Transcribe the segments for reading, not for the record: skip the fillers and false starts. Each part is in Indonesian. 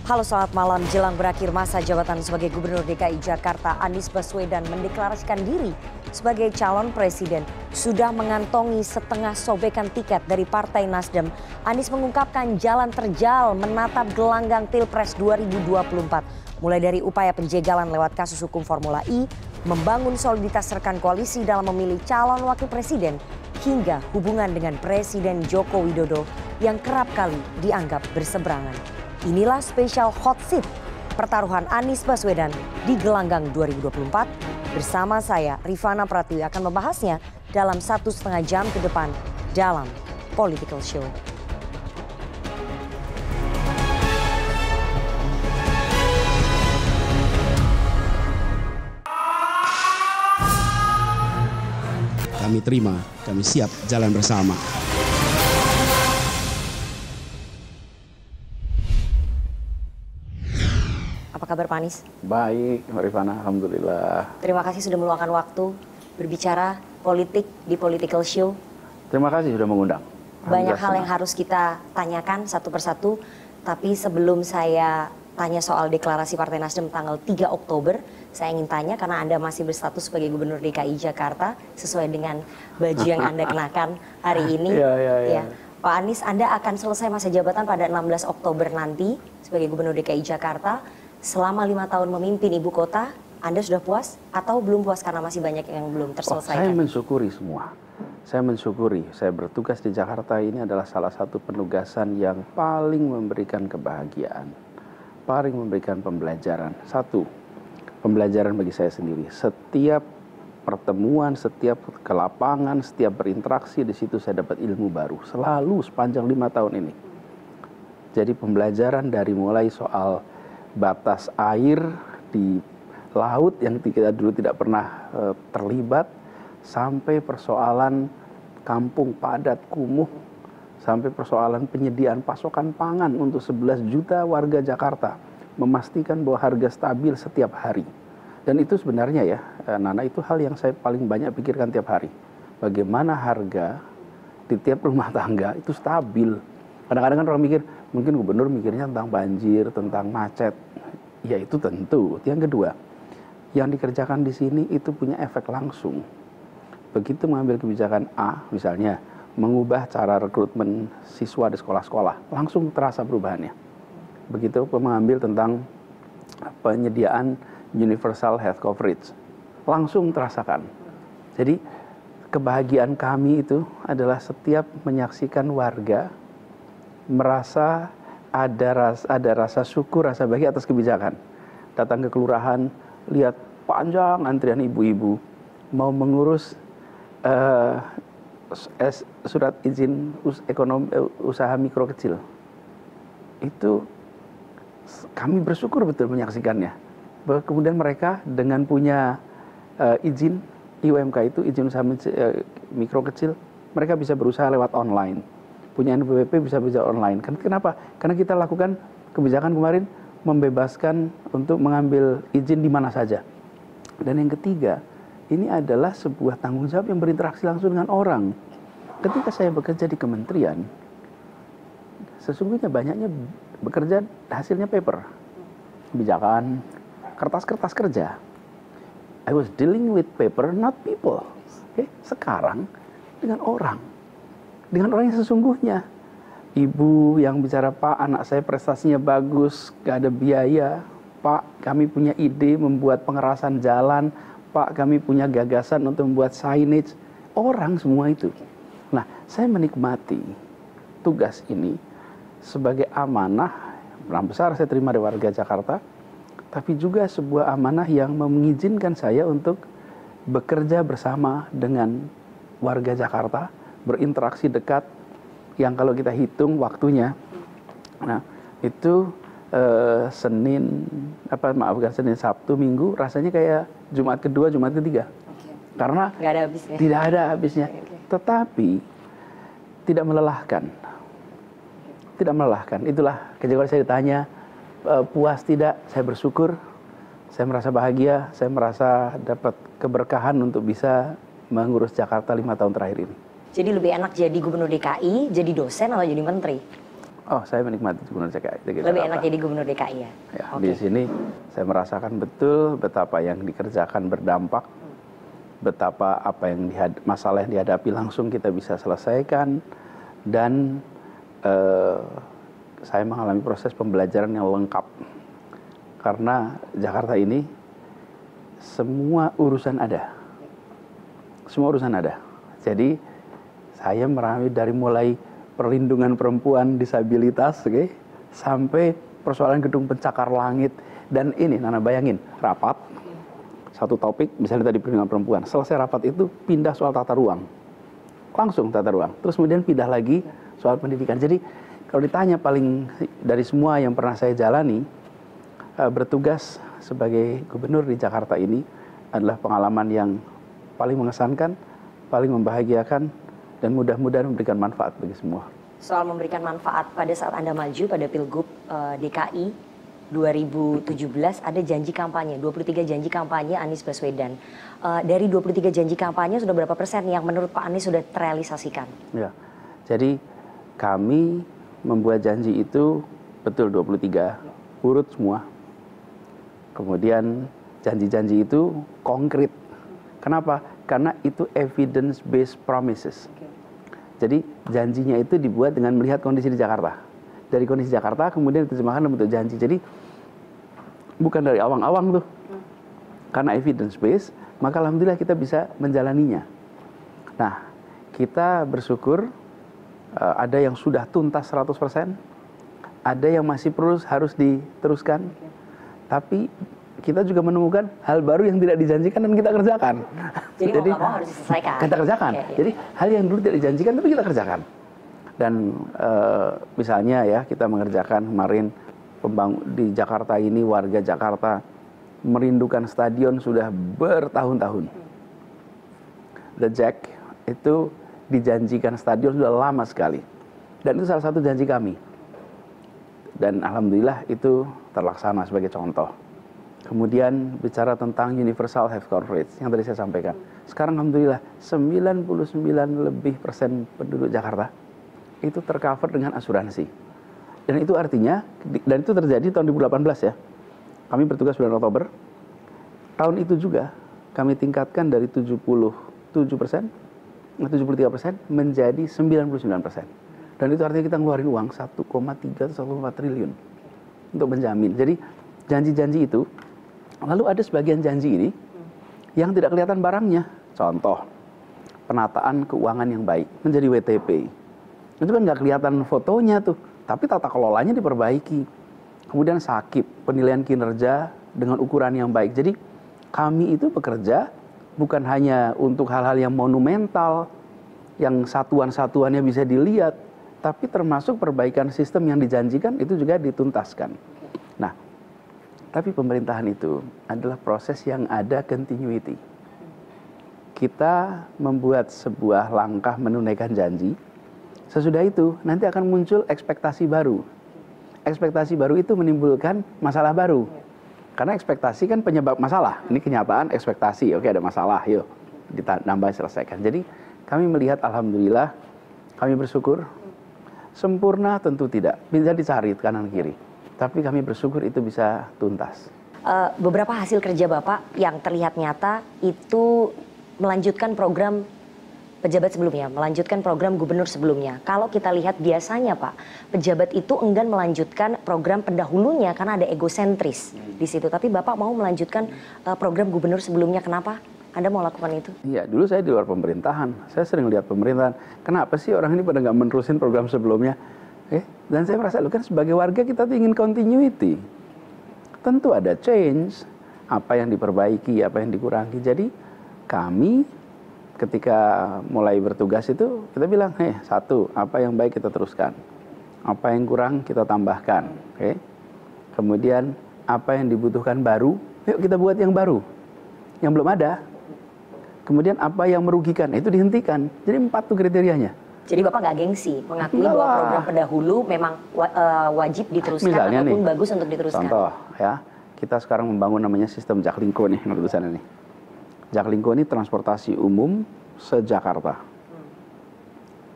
Halo, selamat malam. Jelang berakhir masa jabatan sebagai Gubernur DKI Jakarta, Anies Baswedan mendeklarasikan diri sebagai calon presiden. Sudah mengantongi setengah sobekan tiket dari Partai Nasdem. Anies mengungkapkan jalan terjal menatap gelanggang Pilpres 2024. Mulai dari upaya penjegalan lewat kasus hukum Formula E, membangun soliditas rekan koalisi dalam memilih calon wakil presiden, hingga hubungan dengan Presiden Joko Widodo yang kerap kali dianggap berseberangan. Inilah spesial hot seat pertaruhan Anies Baswedan di gelanggang 2024. Bersama saya Rifana Pratiwi akan membahasnya dalam 1,5 jam ke depan dalam Political Show. Kami terima, kami siap jalan bersama. Apa kabar Pak Anies? Baik, Mbak Rifana, alhamdulillah. Terima kasih sudah meluangkan waktu berbicara politik di Political Show. Terima kasih sudah mengundang. Banyak hal yang harus kita tanyakan satu persatu, tapi sebelum saya tanya soal deklarasi Partai Nasdem tanggal 3 Oktober, saya ingin tanya karena Anda masih berstatus sebagai Gubernur DKI Jakarta sesuai dengan baju yang Anda kenakan hari ini. Ya. Pak Anies, Anda akan selesai masa jabatan pada 16 Oktober nanti sebagai Gubernur DKI Jakarta. Selama 5 tahun memimpin ibu kota, Anda sudah puas atau belum puas karena masih banyak yang belum terselesaikan? Saya mensyukuri semua. Saya mensyukuri, saya bertugas di Jakarta ini adalah salah satu penugasan yang paling memberikan kebahagiaan, paling memberikan pembelajaran. Satu, pembelajaran bagi saya sendiri. Setiap pertemuan, setiap ke lapangan, setiap berinteraksi di situ saya dapat ilmu baru. Selalu sepanjang 5 tahun ini. Jadi pembelajaran dari mulai soal batas air di laut yang kita dulu tidak pernah terlibat, sampai persoalan kampung padat kumuh, sampai persoalan penyediaan pasokan pangan untuk 11 juta warga Jakarta, memastikan bahwa harga stabil setiap hari. Dan itu sebenarnya ya, Nana, itu hal yang saya paling banyak pikirkan tiap hari. Bagaimana harga di tiap rumah tangga itu stabil. Kadang-kadang kan orang mikir, mungkin gubernur mikirnya tentang banjir, tentang macet. Ya itu tentu. Yang kedua, yang dikerjakan di sini itu punya efek langsung. Begitu mengambil kebijakan A, misalnya mengubah cara rekrutmen siswa di sekolah-sekolah, langsung terasa perubahannya. Begitu mengambil tentang penyediaan universal health coverage, langsung terasakan. Jadi kebahagiaan kami itu adalah setiap menyaksikan warga merasa ada rasa syukur, rasa bahagia atas kebijakan. Datang ke kelurahan, lihat panjang antrian ibu-ibu mau mengurus surat izin usaha mikro kecil. Itu kami bersyukur betul menyaksikannya. Kemudian mereka dengan punya izin IUMK itu, izin usaha mikro kecil, mereka bisa berusaha lewat online. Punya NPWP bisa online. Kenapa? Karena kita lakukan kebijakan kemarin membebaskan untuk mengambil izin di mana saja. Dan yang ketiga, ini adalah sebuah tanggung jawab yang berinteraksi langsung dengan orang. Ketika saya bekerja di kementerian, sesungguhnya banyaknya bekerja hasilnya paper. Kebijakan, kertas-kertas kerja. I was dealing with paper, not people. Okay? Sekarang dengan orang. Dengan orang yang sesungguhnya. Ibu yang bicara, Pak, anak saya prestasinya bagus, gak ada biaya. Pak, kami punya ide membuat pengerasan jalan. Pak, kami punya gagasan untuk membuat signage. Orang semua itu. Nah, saya menikmati tugas ini sebagai amanah yang besar saya terima dari warga Jakarta, tapi juga sebuah amanah yang mengizinkan saya untuk bekerja bersama dengan warga Jakarta, berinteraksi dekat, yang kalau kita hitung waktunya, nah itu Senin Sabtu, Minggu, rasanya kayak Jumat kedua, Jumat ketiga, karena nggak ada habisnya. Tidak ada habisnya, tetapi tidak melelahkan, tidak melelahkan. Itulah ketika saya ditanya puas tidak, saya bersyukur, saya merasa bahagia, saya merasa dapat keberkahan untuk bisa mengurus Jakarta 5 tahun terakhir ini. Jadi lebih enak jadi gubernur DKI, jadi dosen atau jadi menteri? Oh, saya menikmati Gubernur DKI Lebih Jakarta. enak jadi Gubernur DKI ya? Ya, di sini saya merasakan betul betapa yang dikerjakan berdampak, betapa apa yang masalah yang dihadapi langsung kita bisa selesaikan, dan saya mengalami proses pembelajaran yang lengkap. Karena Jakarta ini semua urusan ada. Semua urusan ada. Jadi saya merami dari mulai perlindungan perempuan disabilitas, sampai persoalan gedung pencakar langit. Dan ini, Nana bayangin, rapat, satu topik, misalnya tadi perlindungan perempuan, selesai rapat itu pindah soal tata ruang. Langsung tata ruang. Terus kemudian pindah lagi soal pendidikan. Jadi kalau ditanya paling dari semua yang pernah saya jalani, bertugas sebagai gubernur di Jakarta ini adalah pengalaman yang paling mengesankan, paling membahagiakan, dan mudah-mudahan memberikan manfaat bagi semua. Soal memberikan manfaat, pada saat Anda maju pada Pilgub DKI 2017 ada janji kampanye, 23 janji kampanye Anies Baswedan. Dari 23 janji kampanye sudah berapa persen yang menurut Pak Anies sudah terrealisasikan? Ya, jadi kami membuat janji itu betul 23, urut semua. Kemudian janji-janji itu konkret. Kenapa? Karena itu evidence-based promises. Jadi janjinya itu dibuat dengan melihat kondisi di Jakarta. Dari kondisi Jakarta kemudian diterjemahkan dalam bentuk janji. Jadi bukan dari awang-awang tuh. Karena evidence-based, maka alhamdulillah kita bisa menjalaninya. Nah, kita bersyukur ada yang sudah tuntas 100%, ada yang masih harus diteruskan. Tapi kita juga menemukan hal baru yang tidak dijanjikan dan kita kerjakan. Jadi mau harus diselesaikan. Kita kerjakan. Jadi hal yang dulu tidak dijanjikan tapi kita kerjakan. Dan misalnya ya, kita mengerjakan kemarin di Jakarta ini, warga Jakarta merindukan stadion sudah bertahun-tahun. The Jack itu dijanjikan stadion sudah lama sekali. Dan itu salah satu janji kami. Dan alhamdulillah itu terlaksana sebagai contoh. Kemudian bicara tentang universal health coverage yang tadi saya sampaikan. Sekarang alhamdulillah 99% lebih penduduk Jakarta itu tercover dengan asuransi. Dan itu artinya, dan itu terjadi tahun 2018 ya. Kami bertugas bulan Oktober. Tahun itu juga kami tingkatkan dari 73% menjadi 99%. Dan itu artinya kita ngeluarin uang 1,3 atau 1,4 triliun untuk menjamin. Jadi janji-janji itu, lalu ada sebagian janji ini yang tidak kelihatan barangnya. Contoh, penataan keuangan yang baik menjadi WTP. Itu kan nggak kelihatan fotonya tuh, tapi tata kelolanya diperbaiki. Kemudian sakit, penilaian kinerja dengan ukuran yang baik. Jadi kami itu bekerja bukan hanya untuk hal-hal yang monumental, yang satuan-satuannya bisa dilihat, tapi termasuk perbaikan sistem yang dijanjikan itu juga dituntaskan. Nah, tapi pemerintahan itu adalah proses yang ada continuity. Kita membuat sebuah langkah menunaikan janji, sesudah itu nanti akan muncul ekspektasi baru. Ekspektasi baru itu menimbulkan masalah baru. Karena ekspektasi kan penyebab masalah. Ini kenyataan, ekspektasi. Oke, ada masalah, yuk ditambah selesaikan. Jadi kami melihat alhamdulillah, kami bersyukur. Sempurna tentu tidak, bisa dicari kanan kiri. Tapi kami bersyukur itu bisa tuntas. Beberapa hasil kerja Bapak yang terlihat nyata itu melanjutkan program pejabat sebelumnya, melanjutkan program gubernur sebelumnya. Kalau kita lihat biasanya Pak, pejabat itu enggan melanjutkan program pendahulunya karena ada egosentris di situ. Tapi Bapak mau melanjutkan program gubernur sebelumnya, kenapa? Anda mau lakukan itu? Iya, dulu saya di luar pemerintahan. Saya sering lihat pemerintahan. Kenapa sih orang ini pada nggak menerusin program sebelumnya? Dan saya merasa, kan sebagai warga kita ingin continuity. Tentu ada change, apa yang diperbaiki, apa yang dikurangi. Jadi kami ketika mulai bertugas itu, kita bilang, satu, apa yang baik kita teruskan. Apa yang kurang kita tambahkan. Kemudian apa yang dibutuhkan baru, yuk kita buat yang baru. Yang belum ada. Kemudian apa yang merugikan, itu dihentikan. Jadi 4 tuh kriterianya. Jadi Bapak nggak gengsi, mengakui bahwa program pendahulu memang wajib diteruskan misalnya ataupun nih, bagus untuk diteruskan. Contoh ya, kita sekarang membangun namanya sistem Jaklingko nih, menurut sana nih. Jaklingko ini transportasi umum se-Jakarta.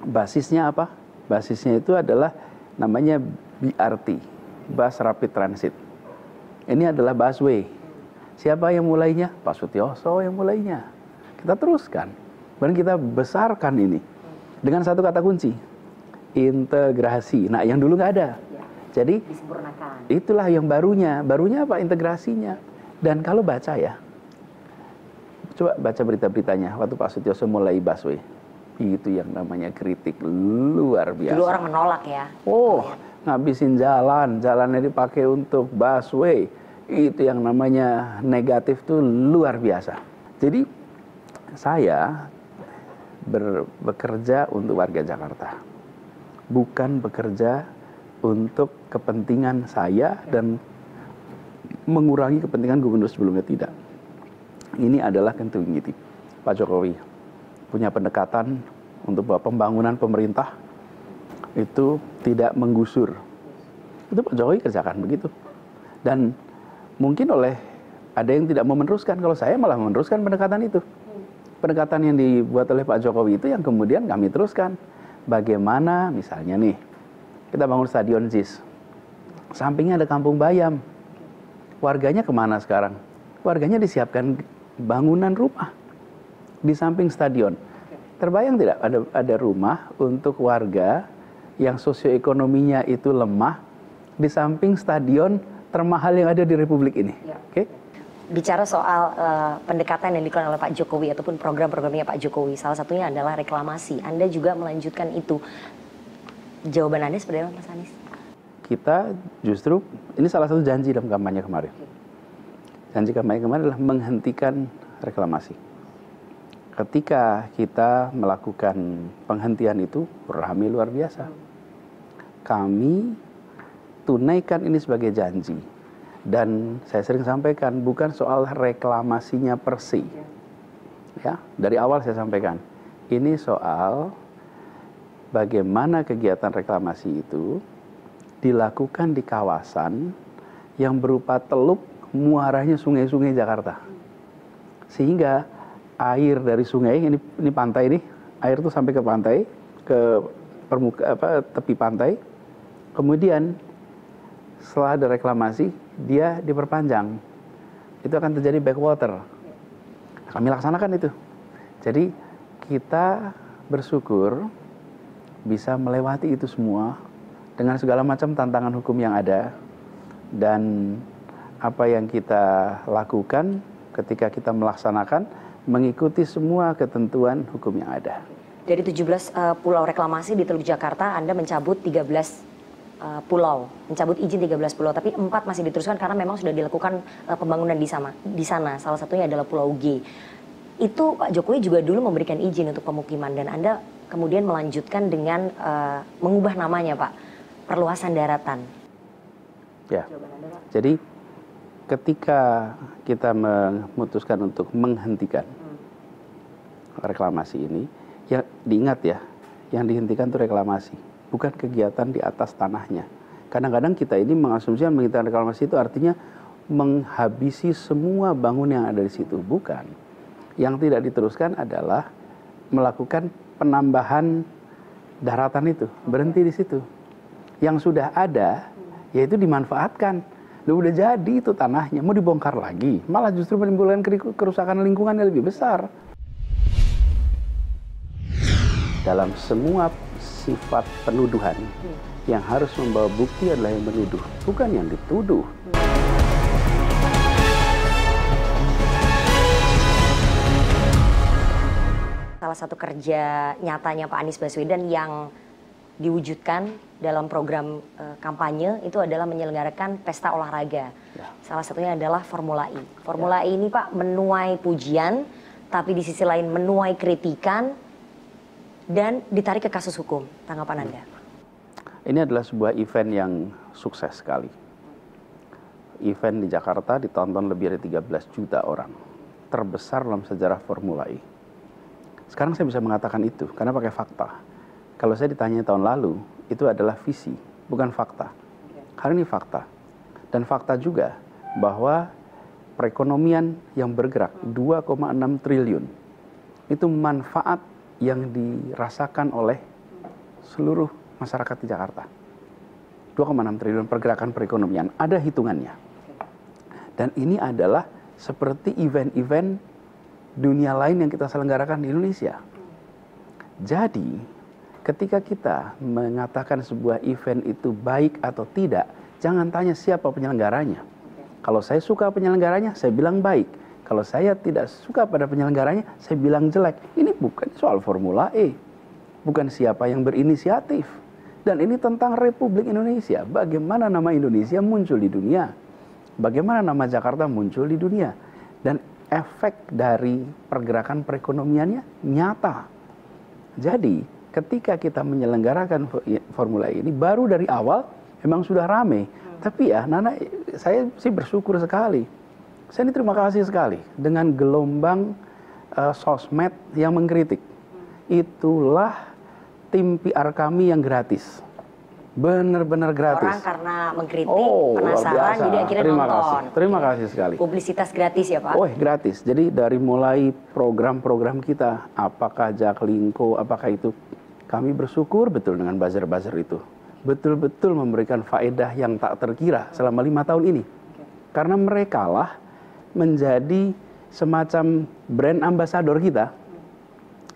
Basisnya apa? Basisnya itu adalah namanya BRT, Bus Rapid Transit. Ini adalah busway. Siapa yang mulainya? Pak Sutioso yang mulainya. Kita teruskan, dan kita besarkan ini dengan satu kata kunci, integrasi. Nah, yang dulu nggak ada. Jadi Disempurnakan. itulah yang barunya. Barunya apa? Integrasinya. Dan kalau baca ya, coba baca berita-beritanya waktu Pak Sutioso mulai busway. Itu yang namanya kritik luar biasa. Dulu orang menolak ya. Oh, ngabisin jalannya dipakai untuk busway. Itu yang namanya negatif tuh luar biasa. Jadi saya bekerja untuk warga Jakarta. Bukan bekerja untuk kepentingan saya dan mengurangi kepentingan gubernur sebelumnya, tidak. Ini adalah continuity. Pak Jokowi punya pendekatan untuk bahwa pembangunan pemerintah itu tidak menggusur. Itu Pak Jokowi kerjakan begitu. Dan mungkin ada yang tidak mau meneruskan, kalau saya malah meneruskan pendekatan itu. Pendekatan yang dibuat oleh Pak Jokowi itu yang kemudian kami teruskan. Bagaimana misalnya nih, kita bangun stadion JIS. Sampingnya ada Kampung Bayam. Warganya kemana sekarang? Warganya disiapkan bangunan rumah di samping stadion. Terbayang tidak ada rumah untuk warga yang sosioekonominya itu lemah di samping stadion termahal yang ada di Republik ini. Ya. Oke? Bicara soal pendekatan yang dilakukan oleh Pak Jokowi ataupun program-programnya Pak Jokowi, salah satunya adalah reklamasi. Anda juga melanjutkan itu. Jawaban Anda seperti apa, Mas Anies? Kita justru, ini salah satu janji dalam kampanye kemarin. Janji kampanye kemarin adalah menghentikan reklamasi. Ketika kita melakukan penghentian itu, ramai luar biasa. Kami tunaikan ini sebagai janji. Dan saya sering sampaikan, bukan soal reklamasinya per se. Ya, dari awal saya sampaikan, ini soal bagaimana kegiatan reklamasi itu dilakukan di kawasan yang berupa teluk muaranya sungai-sungai Jakarta. Sehingga air dari sungai, ini pantai ini, air itu sampai ke pantai, ke tepi pantai. Kemudian setelah ada reklamasi, dia diperpanjang. Itu akan terjadi backwater. Kami laksanakan itu. Jadi kita bersyukur bisa melewati itu semua dengan segala macam tantangan hukum yang ada. Dan apa yang kita lakukan ketika kita melaksanakan mengikuti semua ketentuan hukum yang ada. Dari 17 pulau reklamasi di Teluk Jakarta, Anda mencabut 13 pulau, mencabut izin 13 pulau, tapi 4 masih diteruskan karena memang sudah dilakukan pembangunan di sana. Salah satunya adalah Pulau G. Itu Pak Jokowi juga dulu memberikan izin untuk pemukiman dan Anda kemudian melanjutkan dengan mengubah namanya, Pak, perluasan daratan. Ya. Jadi ketika kita memutuskan untuk menghentikan reklamasi ini, ya diingat ya, yang dihentikan itu reklamasi, bukan kegiatan di atas tanahnya. Kadang-kadang kita ini mengasumsikan menghentikan reklamasi itu artinya menghabisi semua bangunan yang ada di situ. Bukan. Yang tidak diteruskan adalah melakukan penambahan daratan itu, berhenti di situ. Yang sudah ada, yaitu dimanfaatkan. Udah jadi itu tanahnya, mau dibongkar lagi, malah justru menimbulkan kerusakan lingkungan yang lebih besar. Dalam semua sifat penuduhan, yang harus membawa bukti adalah yang menuduh, bukan yang dituduh. Salah satu kerja nyatanya Pak Anies Baswedan yang diwujudkan dalam program kampanye itu adalah menyelenggarakan pesta olahraga. Ya. Salah satunya adalah Formula E. Formula E ini Pak menuai pujian, tapi di sisi lain menuai kritikan dan ditarik ke kasus hukum. Tanggapan Anda? Ini adalah sebuah event yang sukses sekali. Event di Jakarta ditonton lebih dari 13 juta orang. Terbesar dalam sejarah Formula E. Sekarang saya bisa mengatakan itu karena pakai fakta. Kalau saya ditanya tahun lalu, itu adalah visi, bukan fakta. Karena ini fakta. Dan fakta juga bahwa perekonomian yang bergerak 2,6 triliun. Itu manfaat yang dirasakan oleh seluruh masyarakat di Jakarta. 2,6 triliun pergerakan perekonomian. Ada hitungannya. Dan ini adalah seperti event-event dunia lain yang kita selenggarakan di Indonesia. Jadi, ketika kita mengatakan sebuah event itu baik atau tidak, jangan tanya siapa penyelenggaranya. Kalau saya suka penyelenggaranya, saya bilang baik. Kalau saya tidak suka pada penyelenggaranya, saya bilang jelek. Ini bukan soal Formula E. Bukan siapa yang berinisiatif. Dan ini tentang Republik Indonesia. Bagaimana nama Indonesia muncul di dunia. Bagaimana nama Jakarta muncul di dunia. Dan efek dari pergerakan perekonomiannya nyata. Jadi ketika kita menyelenggarakan Formula E ini baru dari awal memang sudah rame. Tapi ya Nana, saya sih bersyukur sekali. Saya ini terima kasih sekali dengan gelombang sosmed yang mengkritik. Itulah tim PR kami yang gratis. Benar-benar gratis. Orang karena mengkritik, penasaran, jadi akhirnya nonton. Terima kasih sekali. Publisitas gratis ya Pak? Oh, gratis. Jadi dari mulai program-program kita, apakah Jaklingko, apakah itu, kami bersyukur betul dengan buzzer-buzzer itu. Betul-betul memberikan faedah yang tak terkira selama 5 tahun ini. Karena mereka lah menjadi semacam brand ambassador kita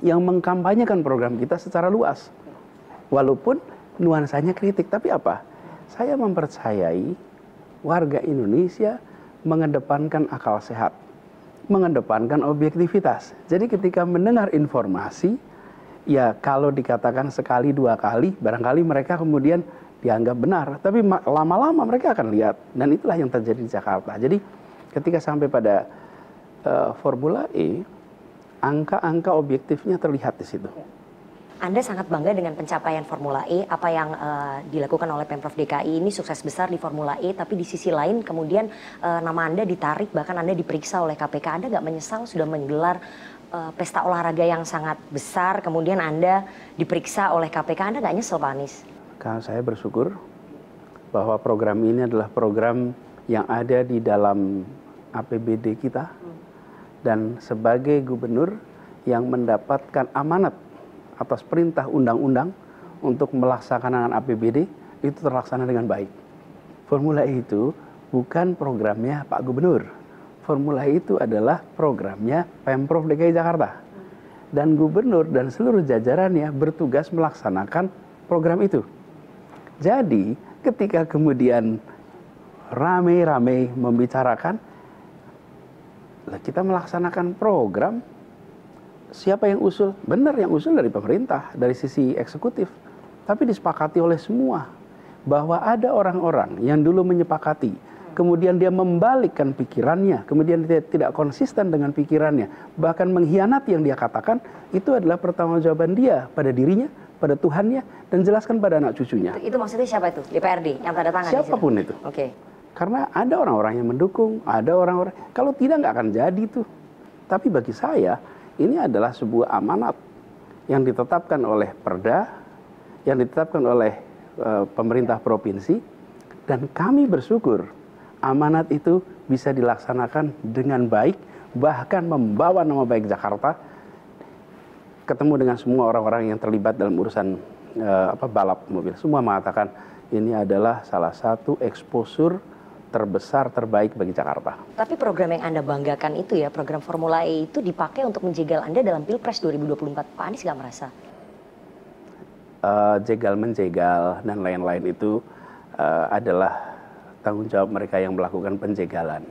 yang mengkampanyekan program kita secara luas. Walaupun nuansanya kritik, tapi apa? Saya mempercayai warga Indonesia mengedepankan akal sehat, mengedepankan objektivitas. Jadi ketika mendengar informasi, ya kalau dikatakan sekali dua kali, barangkali mereka kemudian dianggap benar. Tapi lama-lama mereka akan lihat, dan itulah yang terjadi di Jakarta. Jadi ketika sampai pada Formula E, angka-angka objektifnya terlihat di situ. Anda sangat bangga dengan pencapaian Formula E, apa yang dilakukan oleh Pemprov DKI ini sukses besar di Formula E, tapi di sisi lain kemudian nama Anda ditarik, bahkan Anda diperiksa oleh KPK. Anda nggak menyesal sudah menggelar pesta olahraga yang sangat besar, kemudian Anda diperiksa oleh KPK, Anda nggak nyesel Pak Anies? Karena saya bersyukur bahwa program ini adalah program yang ada di dalam APBD kita, dan sebagai gubernur yang mendapatkan amanat atas perintah undang-undang untuk melaksanakan APBD, itu terlaksana dengan baik. Formula E itu bukan programnya Pak Gubernur. Formula E itu adalah programnya Pemprov DKI Jakarta. Dan gubernur dan seluruh jajarannya bertugas melaksanakan program itu. Jadi ketika kemudian rame-rame membicarakan, kita melaksanakan program, siapa yang usul? Benar, yang usul dari pemerintah, dari sisi eksekutif. Tapi disepakati oleh semua. Bahwa ada orang-orang yang dulu menyepakati, kemudian dia membalikkan pikirannya, kemudian dia tidak konsisten dengan pikirannya, bahkan mengkhianati yang dia katakan, itu adalah pertanggungjawaban dia pada dirinya, pada Tuhannya, dan jelaskan pada anak cucunya. Itu maksudnya siapa itu? DPRD yang tanda tangan? Siapapun itu. Oke. Karena ada orang-orang yang mendukung, ada orang-orang, kalau tidak nggak akan jadi tuh. Tapi bagi saya, ini adalah sebuah amanat yang ditetapkan oleh Perda, yang ditetapkan oleh pemerintah provinsi, dan kami bersyukur amanat itu bisa dilaksanakan dengan baik, bahkan membawa nama baik Jakarta, ketemu dengan semua orang-orang yang terlibat dalam urusan balap mobil. Semua mengatakan ini adalah salah satu exposure terbesar, terbaik bagi Jakarta. Tapi program yang Anda banggakan itu ya, program Formula E itu dipakai untuk menjegal Anda dalam Pilpres 2024. Pak Anies nggak merasa? Jegal-menjegal dan lain-lain itu adalah tanggung jawab mereka yang melakukan penjegalan.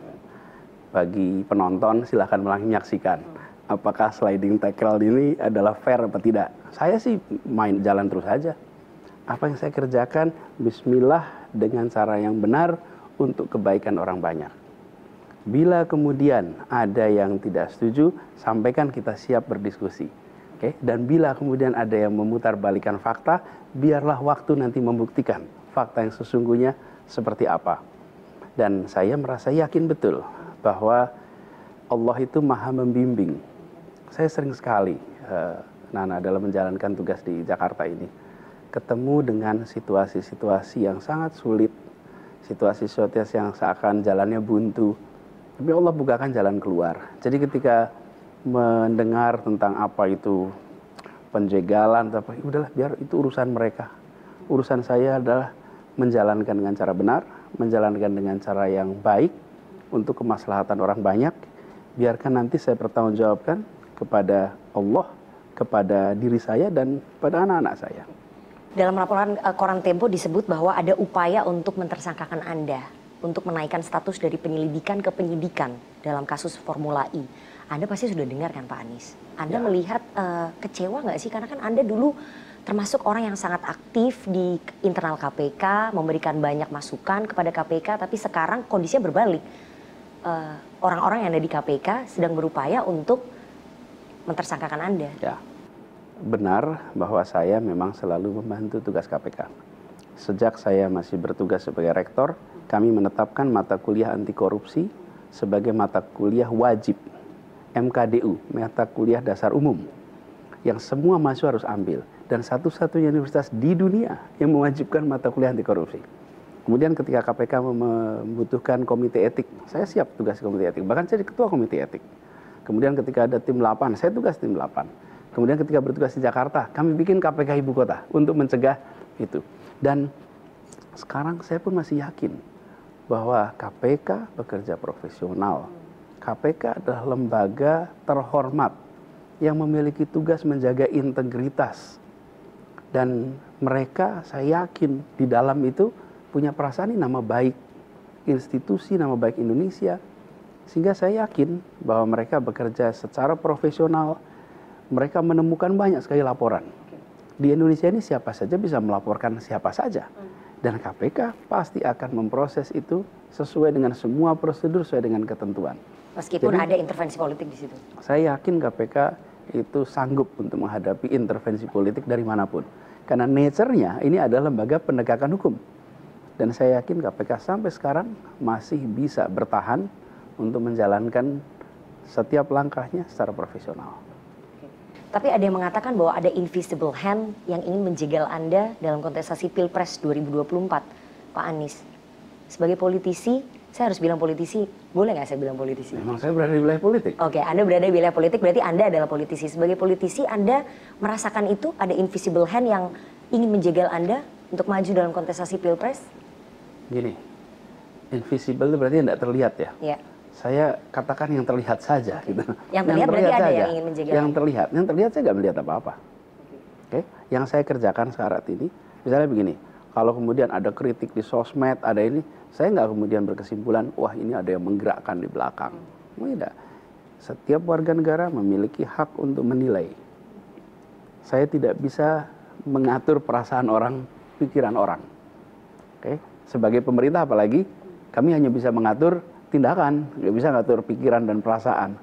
Bagi penonton silahkan menyaksikan apakah sliding tackle ini adalah fair atau tidak. Saya sih main jalan terus saja. Apa yang saya kerjakan, bismillah, dengan cara yang benar, untuk kebaikan orang banyak. Bila kemudian ada yang tidak setuju, sampaikan, kita siap berdiskusi. Oke? Dan bila kemudian ada yang memutarbalikkan fakta, biarlah waktu nanti membuktikan fakta yang sesungguhnya seperti apa. Dan saya merasa yakin betul bahwa Allah itu maha membimbing. Saya sering sekali, Nana, dalam menjalankan tugas di Jakarta ini, ketemu dengan situasi-situasi yang sangat sulit, situasi-situasi yang seakan jalannya buntu, tapi Allah bukakan jalan keluar. Jadi ketika mendengar tentang apa itu penjegalan, udahlah biar itu urusan mereka. Urusan saya adalah menjalankan dengan cara benar, menjalankan dengan cara yang baik untuk kemaslahatan orang banyak. Biarkan nanti saya pertanggungjawabkan kepada Allah, kepada diri saya dan pada anak-anak saya. Dalam laporan koran Tempo disebut bahwa ada upaya untuk mentersangkakan Anda untuk menaikkan status dari penyelidikan ke penyidikan dalam kasus Formula E. Anda pasti sudah dengar kan Pak Anies? Anda melihat kecewa nggak sih? Karena kan Anda dulu termasuk orang yang sangat aktif di internal KPK, memberikan banyak masukan kepada KPK, tapi sekarang kondisinya berbalik. Orang-orang yang ada di KPK sedang berupaya untuk mentersangkakan Anda. Ya, benar bahwa saya memang selalu membantu tugas KPK. Sejak saya masih bertugas sebagai rektor, kami menetapkan mata kuliah anti korupsi sebagai mata kuliah wajib, MKDU, mata kuliah dasar umum, yang semua mahasiswa harus ambil. Dan satu-satunya universitas di dunia yang mewajibkan mata kuliah anti korupsi. Kemudian ketika KPK membutuhkan komite etik, saya siap tugas komite etik. Bahkan saya ketua komite etik. Kemudian ketika ada tim 8, saya tugas tim 8. Kemudian ketika bertugas di Jakarta, kami bikin KPK Ibu Kota untuk mencegah itu. Dan sekarang saya pun masih yakin bahwa KPK bekerja profesional. KPK adalah lembaga terhormat yang memiliki tugas menjaga integritas. Dan mereka, saya yakin di dalam itu punya perasaan ini nama baik institusi, nama baik Indonesia. Sehingga saya yakin bahwa mereka bekerja secara profesional. Mereka menemukan banyak sekali laporan. Di Indonesia ini siapa saja bisa melaporkan siapa saja. Dan KPK pasti akan memproses itu sesuai dengan semua prosedur, sesuai dengan ketentuan. Meskipun ada intervensi politik di situ. Saya yakin KPK itu sanggup untuk menghadapi intervensi politik dari manapun. Karena nature-nya ini adalah lembaga penegakan hukum. Dan saya yakin KPK sampai sekarang masih bisa bertahan untuk menjalankan setiap langkahnya secara profesional. Tapi ada yang mengatakan bahwa ada invisible hand yang ingin menjegal Anda dalam kontestasi Pilpres 2024, Pak Anies. Sebagai politisi, saya harus bilang politisi, boleh nggak saya bilang politisi? Memang saya berada di wilayah politik. Oke, Anda berada di wilayah politik, berarti Anda adalah politisi. Sebagai politisi, Anda merasakan itu, ada invisible hand yang ingin menjegal Anda untuk maju dalam kontestasi Pilpres? Gini, invisible itu berarti tidak terlihat ya? Iya. Saya katakan yang terlihat saja. Gitu. Yang terlihat berarti ada yang ingin menjegal. Yang terlihat saya nggak melihat apa-apa. Oke, yang saya kerjakan saat ini, misalnya begini, kalau kemudian ada kritik di sosmed, ada ini, saya nggak kemudian berkesimpulan, wah ini ada yang menggerakkan di belakang. Tidak. Setiap warga negara memiliki hak untuk menilai. Saya tidak bisa mengatur perasaan orang, pikiran orang. Oke, sebagai pemerintah apalagi, kami hanya bisa mengatur tindakan, nggak bisa ngatur pikiran dan perasaan.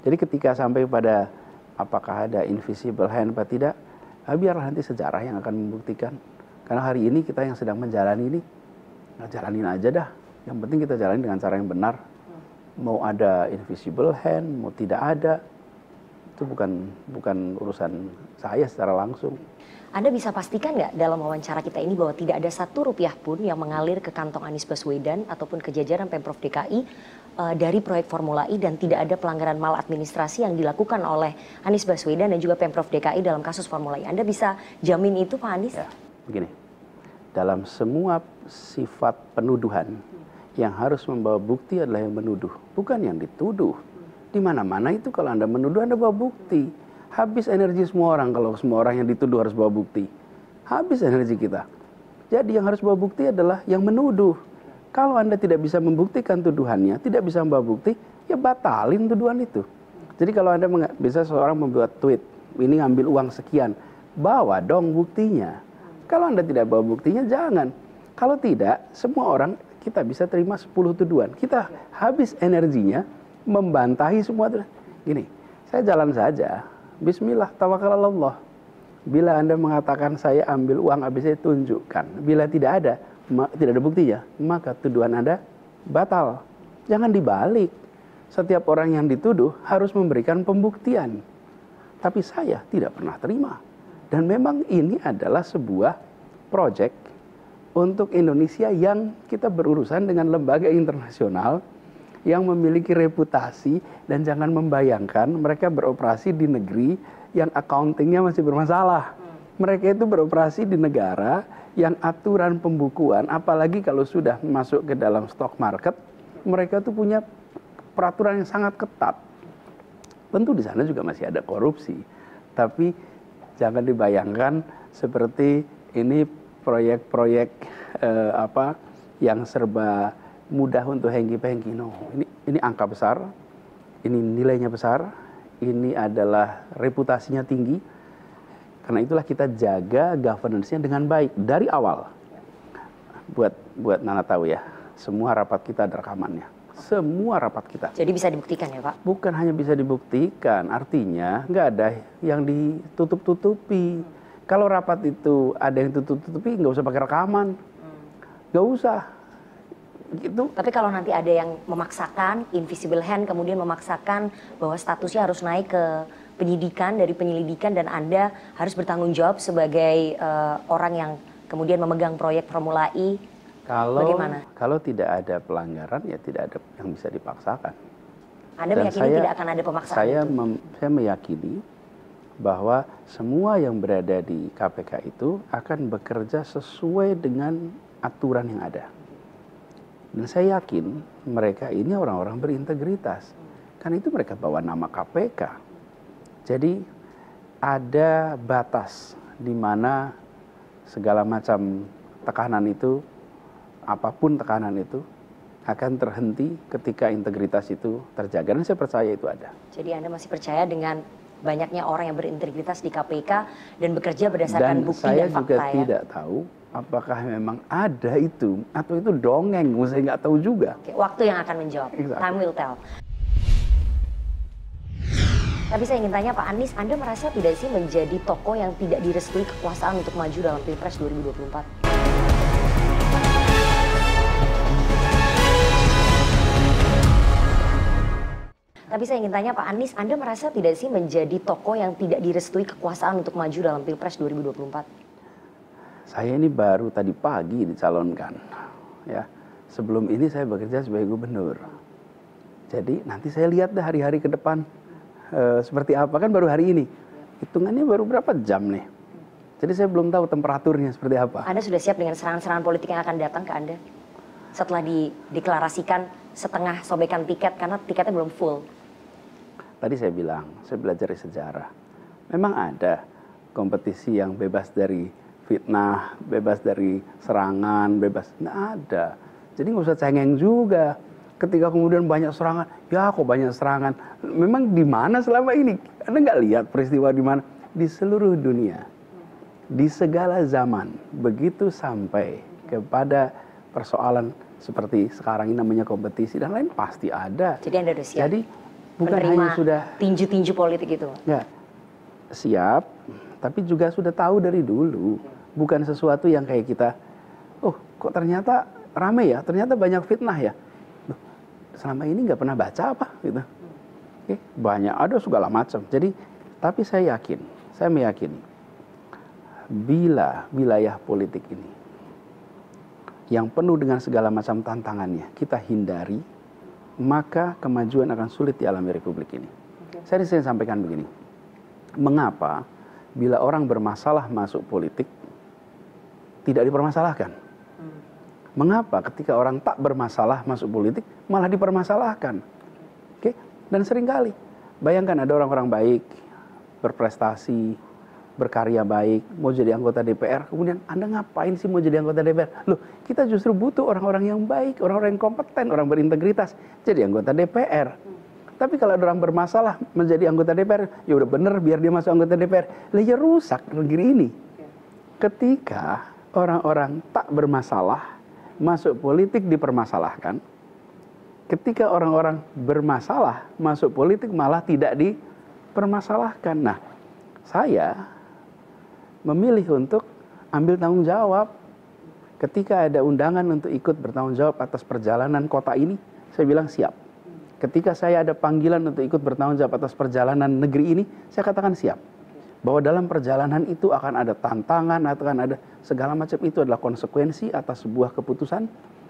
Jadi ketika sampai pada apakah ada invisible hand atau tidak, biarlah nanti sejarah yang akan membuktikan. Karena hari ini kita yang sedang menjalani ini, jalanin aja dah. Yang penting kita jalani dengan cara yang benar. Mau ada invisible hand, mau tidak ada, itu bukan urusan saya secara langsung. Anda bisa pastikan nggak dalam wawancara kita ini bahwa tidak ada Rp1 pun yang mengalir ke kantong Anies Baswedan ataupun ke jajaran Pemprov DKI dari proyek Formula E dan tidak ada pelanggaran maladministrasi yang dilakukan oleh Anies Baswedan dan juga Pemprov DKI dalam kasus Formula E. Anda bisa jamin itu Pak Anies? Ya, begini, dalam semua sifat penuduhan yang harus membawa bukti adalah yang menuduh, bukan yang dituduh. Di mana-mana itu kalau Anda menuduh Anda bawa bukti. Habis energi semua orang kalau semua orang yang dituduh harus bawa bukti. Habis energi kita. Jadi yang harus bawa bukti adalah yang menuduh. Kalau Anda tidak bisa membuktikan tuduhannya, tidak bisa membawa bukti, ya batalin tuduhan itu. Jadi kalau Anda bisa seorang membuat tweet, ini ngambil uang sekian, bawa dong buktinya. Kalau Anda tidak bawa buktinya, jangan. Kalau tidak, semua orang kita bisa terima 10 tuduhan. Kita habis energinya membantahi semua. Gini, saya jalan saja. Bismillah, tawakal Allah. Bila Anda mengatakan saya ambil uang habis saya tunjukkan. Bila tidak ada buktinya, maka tuduhan Anda batal. Jangan dibalik. Setiap orang yang dituduh harus memberikan pembuktian. Tapi saya tidak pernah terima. Dan memang ini adalah sebuah proyek untuk Indonesia yang kita berurusan dengan lembaga internasional yang memiliki reputasi, dan jangan membayangkan mereka beroperasi di negeri yang accountingnya masih bermasalah. Mereka itu beroperasi di negara yang aturan pembukuan, apalagi kalau sudah masuk ke dalam stock market, mereka tuh punya peraturan yang sangat ketat. Tentu di sana juga masih ada korupsi, tapi jangan dibayangkan seperti ini proyek-proyek yang serba mudah untuk hengki-pengki. No, ini angka besar, ini nilainya besar, ini adalah reputasinya tinggi. Karena itulah kita jaga governance-nya dengan baik dari awal. Buat Nana tahu ya, semua rapat kita ada rekamannya. Semua rapat kita. Jadi bisa dibuktikan ya Pak? Bukan hanya bisa dibuktikan, artinya nggak ada yang ditutup-tutupi. Kalau rapat itu ada yang tutup-tutupi, nggak usah pakai rekaman. Nggak usah. Gitu. Tapi kalau nanti ada yang memaksakan, invisible hand kemudian memaksakan bahwa statusnya harus naik ke penyidikan, dari penyelidikan, dan Anda harus bertanggung jawab sebagai orang yang kemudian memegang proyek Formula E. Bagaimana? Kalau tidak ada pelanggaran, ya tidak ada yang bisa dipaksakan. Anda meyakini tidak akan ada pemaksaan saya itu? Saya meyakini bahwa semua yang berada di KPK itu akan bekerja sesuai dengan aturan yang ada. Dan saya yakin mereka ini orang-orang berintegritas. Karena itu mereka bawa nama KPK. Jadi ada batas di mana segala macam tekanan itu, apapun tekanan itu, akan terhenti ketika integritas itu terjaga. Dan saya percaya itu ada. Jadi Anda masih percaya dengan banyaknya orang yang berintegritas di KPK dan bekerja berdasarkan bukti dan fakta ya? Dan saya juga tidak tahu apakah memang ada itu atau itu dongeng, saya nggak tahu juga. Oke, waktu yang akan menjawab. Exactly. Time will tell. Tapi saya ingin tanya Pak Anies, Anda merasa tidak sih menjadi tokoh yang tidak direstui kekuasaan untuk maju dalam Pilpres 2024? Tapi saya ingin tanya Pak Anies, Anda merasa tidak sih menjadi tokoh yang tidak direstui kekuasaan untuk maju dalam Pilpres 2024? Saya ini baru tadi pagi dicalonkan, ya. Sebelum ini saya bekerja sebagai gubernur. Jadi nanti saya lihat deh hari-hari ke depan seperti apa, kan baru hari ini. Hitungannya baru berapa jam nih. Jadi saya belum tahu temperaturnya seperti apa. Anda sudah siap dengan serangan-serangan politik yang akan datang ke Anda? Setelah dideklarasikan setengah sobekan tiket karena tiketnya belum full. Tadi saya bilang, saya belajar dari sejarah. Memang ada kompetisi yang bebas dari fitnah, bebas dari serangan, bebas. Nggak ada. Jadi nggak usah cengeng juga. Ketika kemudian banyak serangan, ya kok banyak serangan. Memang di mana selama ini? Anda nggak lihat peristiwa di mana? Di seluruh dunia. Di segala zaman. Begitu sampai kepada persoalan seperti sekarang ini namanya kompetisi dan lain pasti ada. Jadi Anda sudah siap? Jadi bukan hanya sudah tinju-tinju politik itu? Ya, siap. Tapi juga sudah tahu dari dulu. Bukan sesuatu yang kayak kita, oh kok ternyata rame ya, ternyata banyak fitnah ya. Selama ini nggak pernah baca apa gitu. Oke, banyak, ada segala macam. Jadi, tapi saya meyakini bila wilayah politik ini yang penuh dengan segala macam tantangannya kita hindari, maka kemajuan akan sulit dialami Republik ini. Saya sampaikan begini, mengapa bila orang bermasalah masuk politik tidak dipermasalahkan? Mengapa ketika orang tak bermasalah masuk politik malah dipermasalahkan? Oke? Dan seringkali bayangkan ada orang-orang baik, berprestasi, berkarya baik, mau jadi anggota DPR, kemudian Anda ngapain sih mau jadi anggota DPR? Loh, kita justru butuh orang-orang yang baik, orang-orang yang kompeten, orang berintegritas jadi anggota DPR. Tapi kalau ada orang bermasalah menjadi anggota DPR, ya udah bener biar dia masuk anggota DPR. Lah ya rusak negeri ini. Ketika orang-orang tak bermasalah masuk politik dipermasalahkan, ketika orang-orang bermasalah masuk politik malah tidak dipermasalahkan. Nah, saya memilih untuk ambil tanggung jawab. Ketika ada undangan untuk ikut bertanggung jawab atas perjalanan kota ini, saya bilang siap. Ketika saya ada panggilan untuk ikut bertanggung jawab atas perjalanan negeri ini, saya katakan siap. Bahwa dalam perjalanan itu akan ada tantangan, akan ada segala macam, itu adalah konsekuensi atas sebuah keputusan,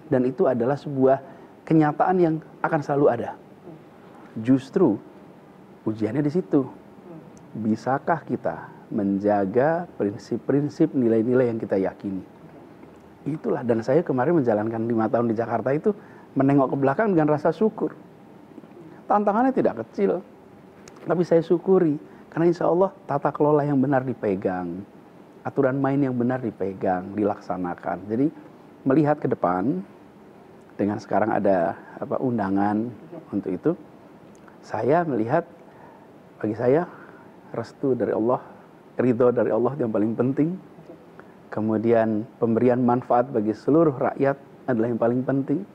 dan itu adalah sebuah kenyataan yang akan selalu ada. Justru ujiannya di situ. Bisakah kita menjaga prinsip-prinsip nilai-nilai yang kita yakini? Itulah, dan saya kemarin menjalankan 5 tahun di Jakarta itu menengok ke belakang dengan rasa syukur. Tantangannya tidak kecil, tapi saya syukuri karena insya Allah tata kelola yang benar dipegang, aturan main yang benar dipegang, dilaksanakan. Jadi melihat ke depan dengan sekarang ada undangan untuk itu, saya melihat bagi saya restu dari Allah, ridho dari Allah yang paling penting. Kemudian pemberian manfaat bagi seluruh rakyat adalah yang paling penting.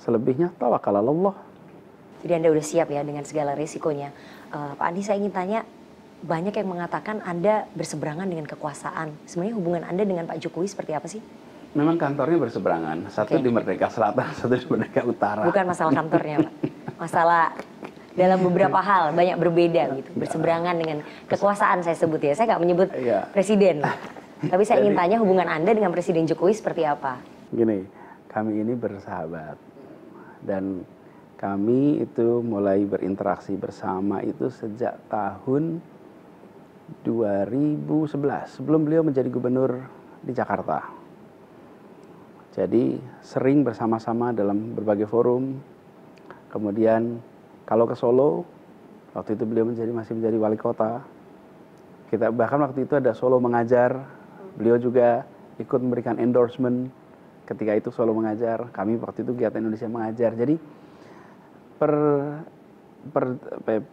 Selebihnya tawakal Allah. Jadi Anda udah siap ya dengan segala risikonya. Pak Andi, saya ingin tanya, banyak yang mengatakan Anda berseberangan dengan kekuasaan. Sebenarnya hubungan Anda dengan Pak Jokowi seperti apa sih? Memang kantornya berseberangan. Satu di Merdeka Selatan, satu di Merdeka Utara. Bukan masalah kantornya, Pak. Masalah dalam beberapa hal banyak berbeda gitu. Berseberangan dengan kekuasaan saya sebut ya. Saya nggak menyebut presiden. Tapi saya ingin tanya hubungan Anda dengan Presiden Jokowi seperti apa? Gini, kami ini bersahabat. Dan kami itu mulai berinteraksi bersama itu sejak tahun 2011. Sebelum beliau menjadi gubernur di Jakarta. Jadi sering bersama-sama dalam berbagai forum. Kemudian kalau ke Solo, waktu itu beliau masih menjadi wali kota. Kita bahkan waktu itu ada Solo Mengajar. Beliau juga ikut memberikan endorsement ketika itu Solo Mengajar. Kami waktu itu Giat Indonesia Mengajar. Jadi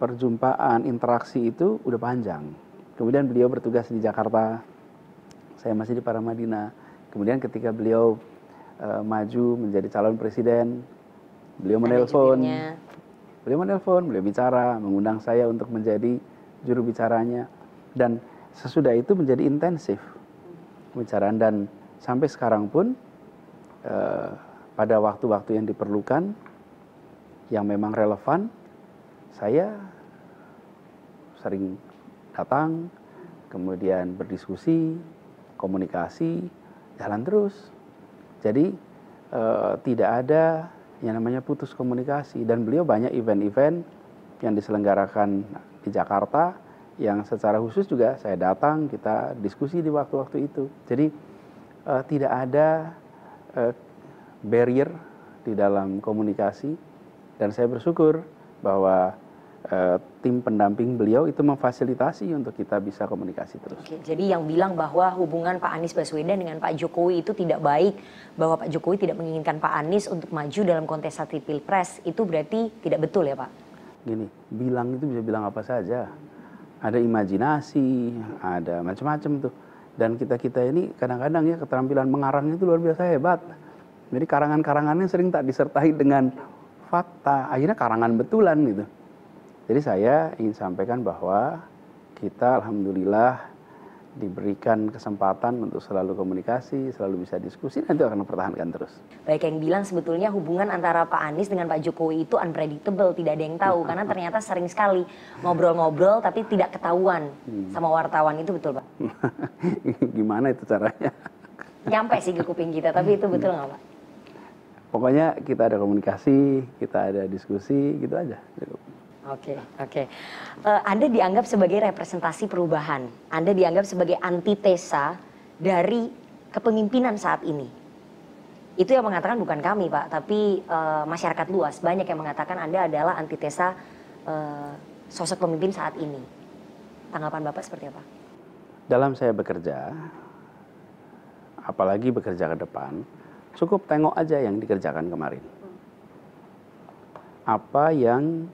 perjumpaan, interaksi itu udah panjang. Kemudian beliau bertugas di Jakarta, saya masih di Paramadina. Kemudian ketika beliau maju menjadi calon presiden, beliau menelpon, beliau bicara, mengundang saya untuk menjadi juru bicaranya. Dan sesudah itu menjadi intensif pembicaraan, dan sampai sekarang pun pada waktu-waktu yang diperlukan, yang memang relevan, saya sering datang, kemudian berdiskusi, komunikasi, jalan terus. Jadi tidak ada yang namanya putus komunikasi, dan beliau banyak event-event yang diselenggarakan di Jakarta yang secara khusus juga saya datang, kita diskusi di waktu-waktu itu. Jadi tidak ada barrier di dalam komunikasi, dan saya bersyukur bahwa tim pendamping beliau itu memfasilitasi untuk kita bisa komunikasi terus. Oke, jadi yang bilang bahwa hubungan Pak Anies Baswedan dengan Pak Jokowi itu tidak baik, bahwa Pak Jokowi tidak menginginkan Pak Anies untuk maju dalam kontestasi Pilpres, itu berarti tidak betul ya Pak? Gini, bilang itu bisa bilang apa saja. Ada imajinasi, ada macam-macam tuh. Dan kita ini kadang-kadang ya keterampilan mengarang itu luar biasa hebat. Jadi karangan-karangannya sering tak disertai dengan fakta. Akhirnya karangan betulan gitu. Jadi saya ingin sampaikan bahwa kita alhamdulillah diberikan kesempatan untuk selalu komunikasi, selalu bisa diskusi, nanti akan mempertahankan terus. Baik, yang bilang sebetulnya hubungan antara Pak Anies dengan Pak Jokowi itu unpredictable, tidak ada yang tahu, karena ternyata sering sekali ngobrol-ngobrol tapi tidak ketahuan sama wartawan, itu betul Pak? Gimana itu caranya? Nyampe sih ke kuping kita, tapi itu betul nggak Pak? Pokoknya kita ada komunikasi, kita ada diskusi, gitu aja. Oke. Anda dianggap sebagai representasi perubahan. Anda dianggap sebagai antitesa dari kepemimpinan saat ini. Itu yang mengatakan bukan kami, Pak, tapi masyarakat luas. Banyak yang mengatakan Anda adalah antitesa sosok pemimpin saat ini. Tanggapan Bapak seperti apa? Dalam saya bekerja, apalagi bekerja ke depan, cukup tengok aja yang dikerjakan kemarin. Apa yang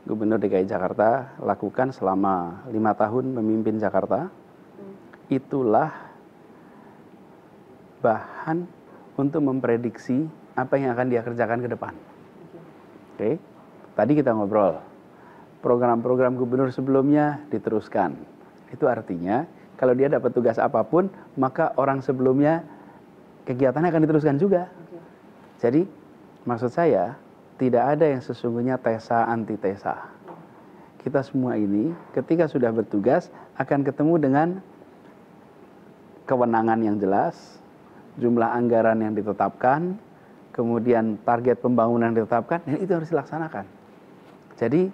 Gubernur DKI Jakarta lakukan selama 5 tahun memimpin Jakarta, itulah bahan untuk memprediksi apa yang akan dia kerjakan ke depan. Oke. Tadi kita ngobrol, program-program gubernur sebelumnya diteruskan. Itu artinya kalau dia dapat tugas apapun, maka orang sebelumnya kegiatannya akan diteruskan juga. Jadi maksud saya, tidak ada yang sesungguhnya tesa antitesa. Kita semua ini ketika sudah bertugas akan ketemu dengan kewenangan yang jelas, jumlah anggaran yang ditetapkan, kemudian target pembangunan yang ditetapkan, dan itu harus dilaksanakan. Jadi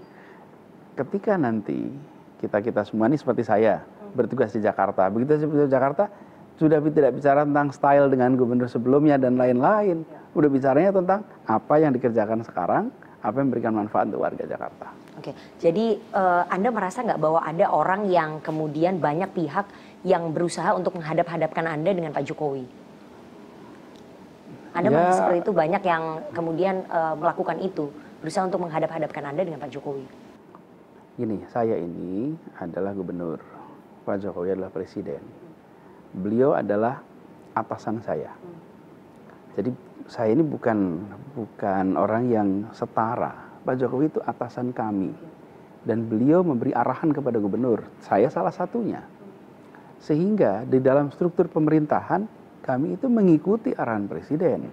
ketika nanti kita semua ini seperti saya bertugas di Jakarta, begitu saya bertugas di Jakarta, Sudah tidak bicara tentang style dengan gubernur sebelumnya dan lain-lain. Udah bicaranya tentang apa yang dikerjakan sekarang, apa yang memberikan manfaat untuk warga Jakarta. Oke, jadi Anda merasa nggak bahwa ada orang yang kemudian banyak pihak yang berusaha untuk menghadap-hadapkan Anda dengan Pak Jokowi? Anda merasa seperti itu, banyak yang kemudian melakukan itu, berusaha untuk menghadap-hadapkan Anda dengan Pak Jokowi? Gini, saya ini adalah gubernur, Pak Jokowi adalah presiden. Beliau adalah atasan saya. Jadi saya ini bukan orang yang setara. Pak Jokowi itu atasan kami. Dan beliau memberi arahan kepada gubernur. Saya salah satunya. Sehingga di dalam struktur pemerintahan, kami itu mengikuti arahan presiden.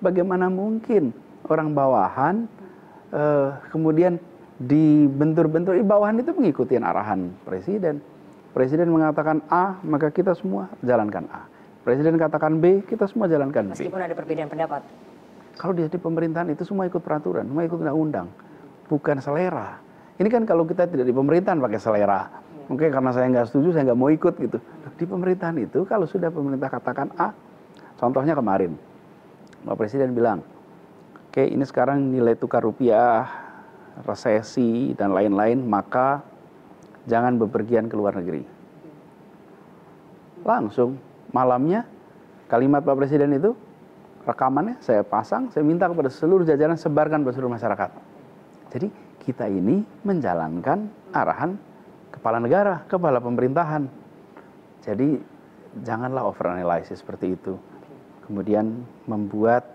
Bagaimana mungkin orang bawahan kemudian dibentur-bentur, bawahan itu mengikuti arahan presiden. Presiden mengatakan A, maka kita semua jalankan A. Presiden katakan B, kita semua jalankan B. Meskipun ada perbedaan pendapat. Kalau di pemerintahan itu semua ikut peraturan, semua ikut undang-undang, bukan selera. Ini kan kalau kita tidak di pemerintahan pakai selera. Mungkin karena saya nggak setuju, saya nggak mau ikut gitu. Di pemerintahan itu kalau sudah pemerintah katakan A, contohnya kemarin, Pak Presiden bilang, oke ini sekarang nilai tukar rupiah, resesi dan lain-lain, maka jangan bepergian ke luar negeri. Langsung malamnya kalimat Pak Presiden itu, rekamannya saya pasang, saya minta kepada seluruh jajaran sebarkan ke seluruh masyarakat. Jadi kita ini menjalankan arahan kepala negara, kepala pemerintahan. Jadi janganlah overanalysis seperti itu. Kemudian membuat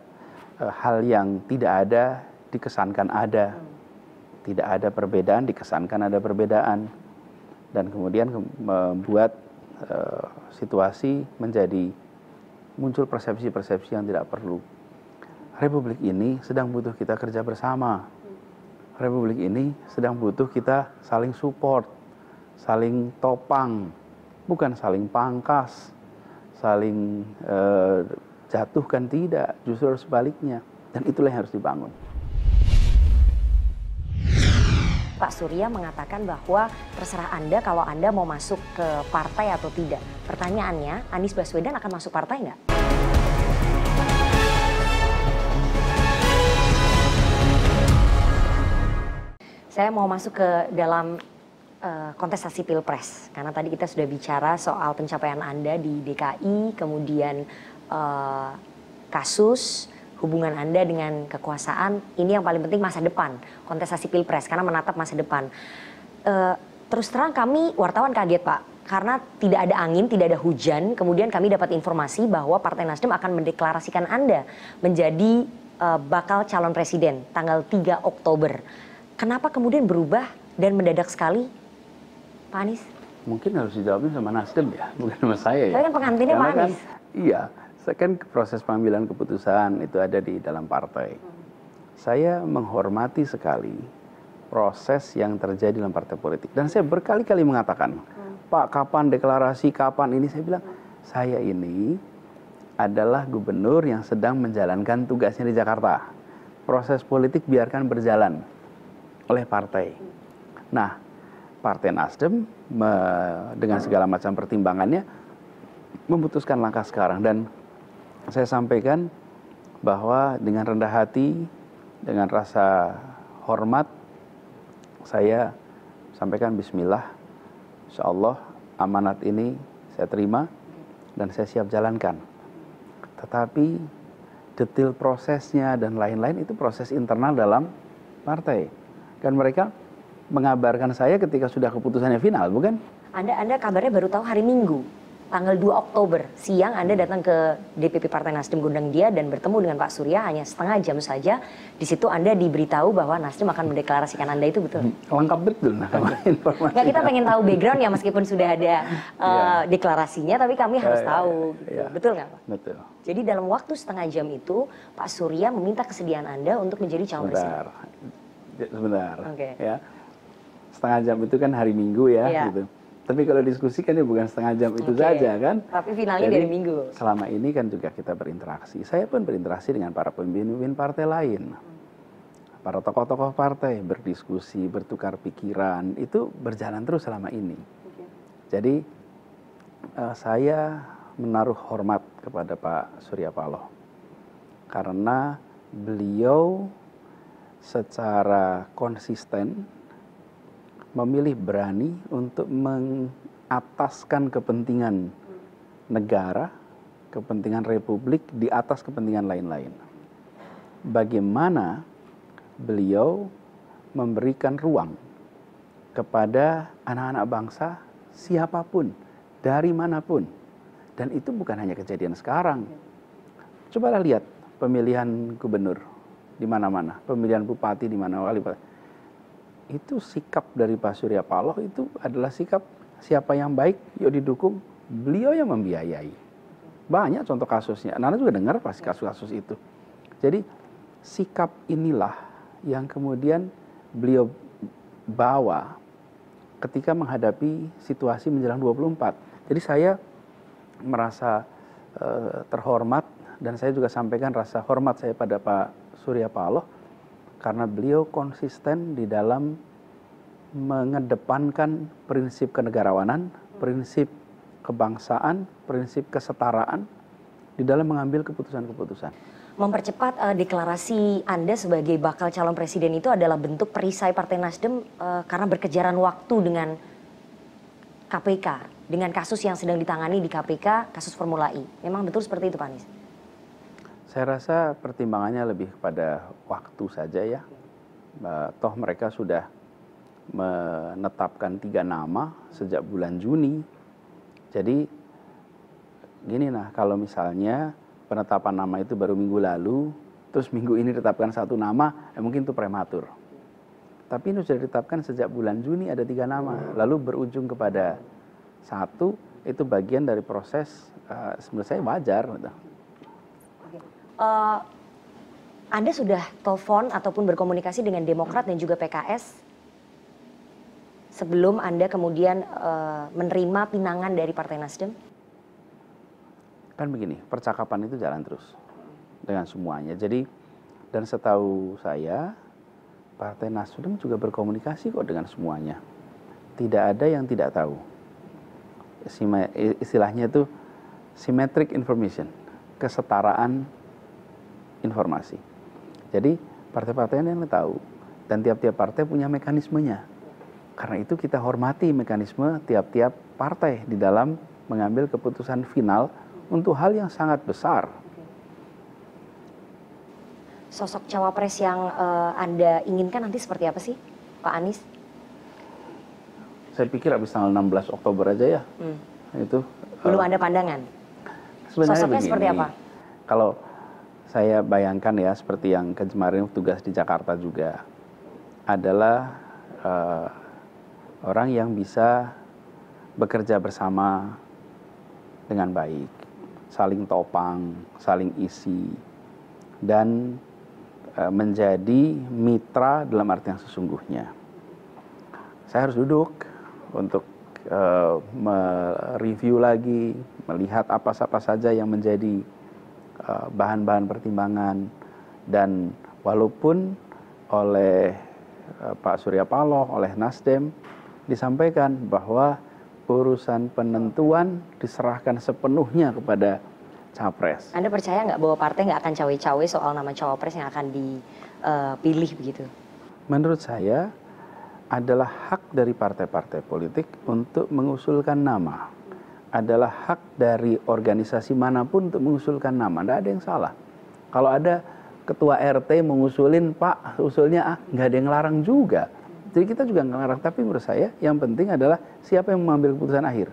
hal yang tidak ada dikesankan ada. Tidak ada perbedaan dikesankan ada perbedaan. Dan kemudian membuat situasi menjadi muncul persepsi-persepsi yang tidak perlu. Republik ini sedang butuh kita kerja bersama. Republik ini sedang butuh kita saling support, saling topang, bukan saling pangkas, saling jatuhkan, tidak, justru sebaliknya. Dan itulah yang harus dibangun. Pak Surya mengatakan bahwa terserah Anda kalau Anda mau masuk ke partai atau tidak. Pertanyaannya, Anies Baswedan akan masuk partai nggak? Saya mau masuk ke dalam kontestasi Pilpres. Karena tadi kita sudah bicara soal pencapaian Anda di DKI, kemudian kasus, hubungan Anda dengan kekuasaan, ini yang paling penting masa depan, kontestasi Pilpres, karena menatap masa depan. Terus terang kami wartawan kaget Pak, karena tidak ada angin, tidak ada hujan, kemudian kami dapat informasi bahwa Partai Nasdem akan mendeklarasikan Anda menjadi bakal calon presiden tanggal 3 Oktober. Kenapa kemudian berubah dan mendadak sekali, Pak Anies? Mungkin harus dijawabnya sama Nasdem ya, bukan sama saya ya. Saya kan pengantinnya Pak Anies. Iya. Kan proses pengambilan keputusan itu ada di dalam partai. Saya menghormati sekali proses yang terjadi dalam partai politik. Dan saya berkali-kali mengatakan, Pak kapan deklarasi, kapan ini? Saya bilang, saya ini adalah gubernur yang sedang menjalankan tugasnya di Jakarta. Proses politik biarkan berjalan oleh partai. Nah, Partai Nasdem dengan segala macam pertimbangannya memutuskan langkah sekarang. Dan saya sampaikan bahwa dengan rendah hati, dengan rasa hormat, saya sampaikan bismillah, insya Allah amanat ini saya terima dan saya siap jalankan. Tetapi detail prosesnya dan lain-lain itu proses internal dalam partai. Dan mereka mengabarkan saya ketika sudah keputusannya final, bukan? Anda kabarnya baru tahu hari Minggu. Tanggal 2 Oktober siang Anda datang ke DPP Partai Nasdem Gondang Dia dan bertemu dengan Pak Surya hanya setengah jam saja. Di situ Anda diberitahu bahwa Nasdem akan mendeklarasikan Anda, itu betul? Lengkap betul informasi. Nggak, kita pengen tahu background ya, meskipun sudah ada deklarasinya, tapi kami harus tahu. Betul nggak Pak? Betul. Jadi dalam waktu setengah jam itu Pak Surya meminta kesediaan Anda untuk menjadi calon presiden. Sebentar. Okay. Ya. Setengah jam itu kan hari Minggu ya, gitu. Tapi kalau diskusi kan ya bukan setengah jam itu saja kan. Tapi finalnya dari Minggu. Selama ini kan juga kita berinteraksi. Saya pun berinteraksi dengan para pemimpin partai lain. Para tokoh-tokoh partai berdiskusi, bertukar pikiran. Itu berjalan terus selama ini. Jadi saya menaruh hormat kepada Pak Surya Paloh. Karena beliau secara konsisten memilih berani untuk mengataskan kepentingan negara, kepentingan republik di atas kepentingan lain-lain. Bagaimana beliau memberikan ruang kepada anak-anak bangsa siapapun, dari manapun. Dan itu bukan hanya kejadian sekarang. Cobalah lihat pemilihan gubernur di mana-mana, pemilihan bupati di mana-mana. Itu sikap dari Pak Surya Paloh itu adalah sikap siapa yang baik, yuk didukung, beliau yang membiayai. Banyak contoh kasusnya, Nana juga dengar pasti kasus-kasus itu. Jadi sikap inilah yang kemudian beliau bawa ketika menghadapi situasi menjelang 24. Jadi saya merasa terhormat dan saya juga sampaikan rasa hormat saya pada Pak Surya Paloh karena beliau konsisten di dalam mengedepankan prinsip kenegarawanan, prinsip kebangsaan, prinsip kesetaraan di dalam mengambil keputusan-keputusan. Mempercepat deklarasi Anda sebagai bakal calon presiden itu adalah bentuk perisai Partai Nasdem karena berkejaran waktu dengan KPK, dengan kasus yang sedang ditangani di KPK, kasus Formula E. Memang betul seperti itu, Pak Anies? Saya rasa pertimbangannya lebih kepada waktu saja ya. Toh mereka sudah menetapkan 3 nama sejak bulan Juni. Jadi gini nah, kalau misalnya penetapan nama itu baru minggu lalu, terus minggu ini ditetapkan 1 nama, mungkin itu prematur. Tapi ini sudah ditetapkan sejak bulan Juni ada 3 nama, lalu berujung kepada 1, itu bagian dari proses menurut saya wajar. Anda sudah telepon ataupun berkomunikasi dengan Demokrat dan juga PKS sebelum Anda kemudian menerima pinangan dari Partai Nasdem? Kan begini, percakapan itu jalan terus dengan semuanya. Jadi, dan setahu saya, Partai Nasdem juga berkomunikasi kok dengan semuanya. Tidak ada yang tidak tahu. Istilahnya itu symmetric information, kesetaraan informasi. Jadi, partai-partai yang tahu. Dan tiap-tiap partai punya mekanismenya. Karena itu kita hormati mekanisme tiap-tiap partai di dalam mengambil keputusan final untuk hal yang sangat besar. Sosok cawapres yang Anda inginkan nanti seperti apa sih, Pak Anies? Saya pikir habis tanggal 16 Oktober aja ya. Itu belum ada pandangan. Sosoknya begini, seperti apa? Kalau saya bayangkan ya, seperti yang kemarin tugas di Jakarta juga, adalah orang yang bisa bekerja bersama dengan baik, saling topang, saling isi, dan menjadi mitra dalam arti yang sesungguhnya. Saya harus duduk untuk mereview lagi, melihat apa saja yang menjadi bahan-bahan pertimbangan, dan walaupun oleh Pak Surya Paloh, oleh Nasdem disampaikan bahwa urusan penentuan diserahkan sepenuhnya kepada capres. Anda percaya nggak bahwa partai nggak akan cawe-cawe soal nama cawapres yang akan dipilih begitu? Menurut saya adalah hak dari partai-partai politik untuk mengusulkan nama. Adalah hak dari organisasi manapun untuk mengusulkan nama. Tidak ada yang salah. Kalau ada ketua RT mengusulin, Pak, usulnya nggak ada yang ngelarang juga. Jadi kita juga ngelarang. Tapi menurut saya yang penting adalah siapa yang mengambil keputusan akhir.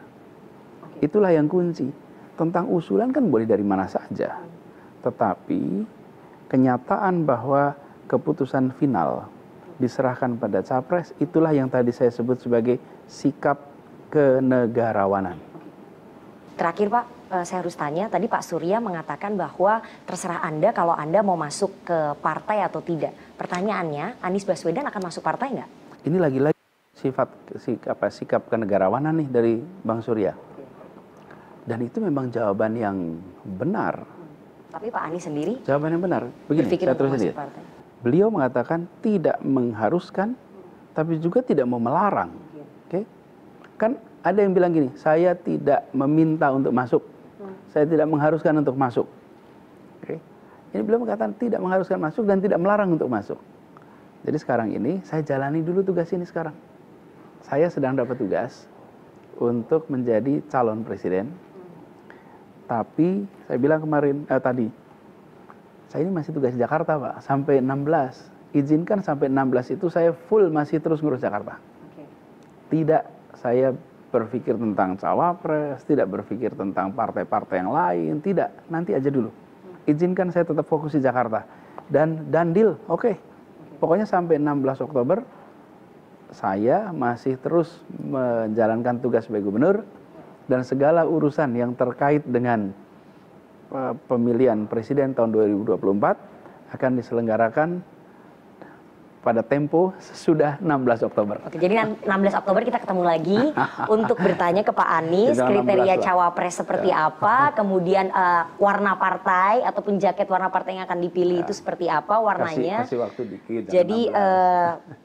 Itulah yang kunci. Tentang usulan kan boleh dari mana saja. Tetapi kenyataan bahwa keputusan final diserahkan pada capres, itulah yang tadi saya sebut sebagai sikap kenegarawanan. Terakhir Pak, saya harus tanya, tadi Pak Surya mengatakan bahwa terserah Anda kalau Anda mau masuk ke partai atau tidak. Pertanyaannya, Anies Baswedan akan masuk partai nggak? Ini lagi-lagi sikap kenegarawanan nih dari Bang Surya. Dan itu memang jawaban yang benar. Tapi Pak Anies sendiri? Jawaban yang benar. Begini, saya terus lihat. Beliau mengatakan tidak mengharuskan, tapi juga tidak mau melarang. Oke? Kan ada yang bilang gini, saya tidak meminta untuk masuk. saya tidak mengharuskan untuk masuk. Oke. Ini beliau mengatakan tidak mengharuskan masuk dan tidak melarang untuk masuk. Jadi sekarang ini saya jalani dulu tugas ini sekarang. Saya sedang dapat tugas untuk menjadi calon presiden. Tapi saya bilang tadi, saya ini masih tugas di Jakarta, Pak, sampai 16. Izinkan sampai 16 itu saya full masih terus ngurus Jakarta. Tidak saya berpikir tentang cawapres, tidak berpikir tentang partai-partai yang lain, tidak. Nanti aja dulu. Izinkan saya tetap fokus di Jakarta. Dan deal, oke. Pokoknya sampai 16 Oktober, saya masih terus menjalankan tugas sebagai gubernur, dan segala urusan yang terkait dengan pemilihan presiden tahun 2024 akan diselenggarakan pada tempo sesudah 16 Oktober. Oke, jadi 16 Oktober kita ketemu lagi untuk bertanya ke Pak Anies kriteria cawapres seperti apa, kemudian warna partai ataupun jaket warna partai yang akan dipilih itu seperti apa warnanya. Kasih waktu dikit. Jadi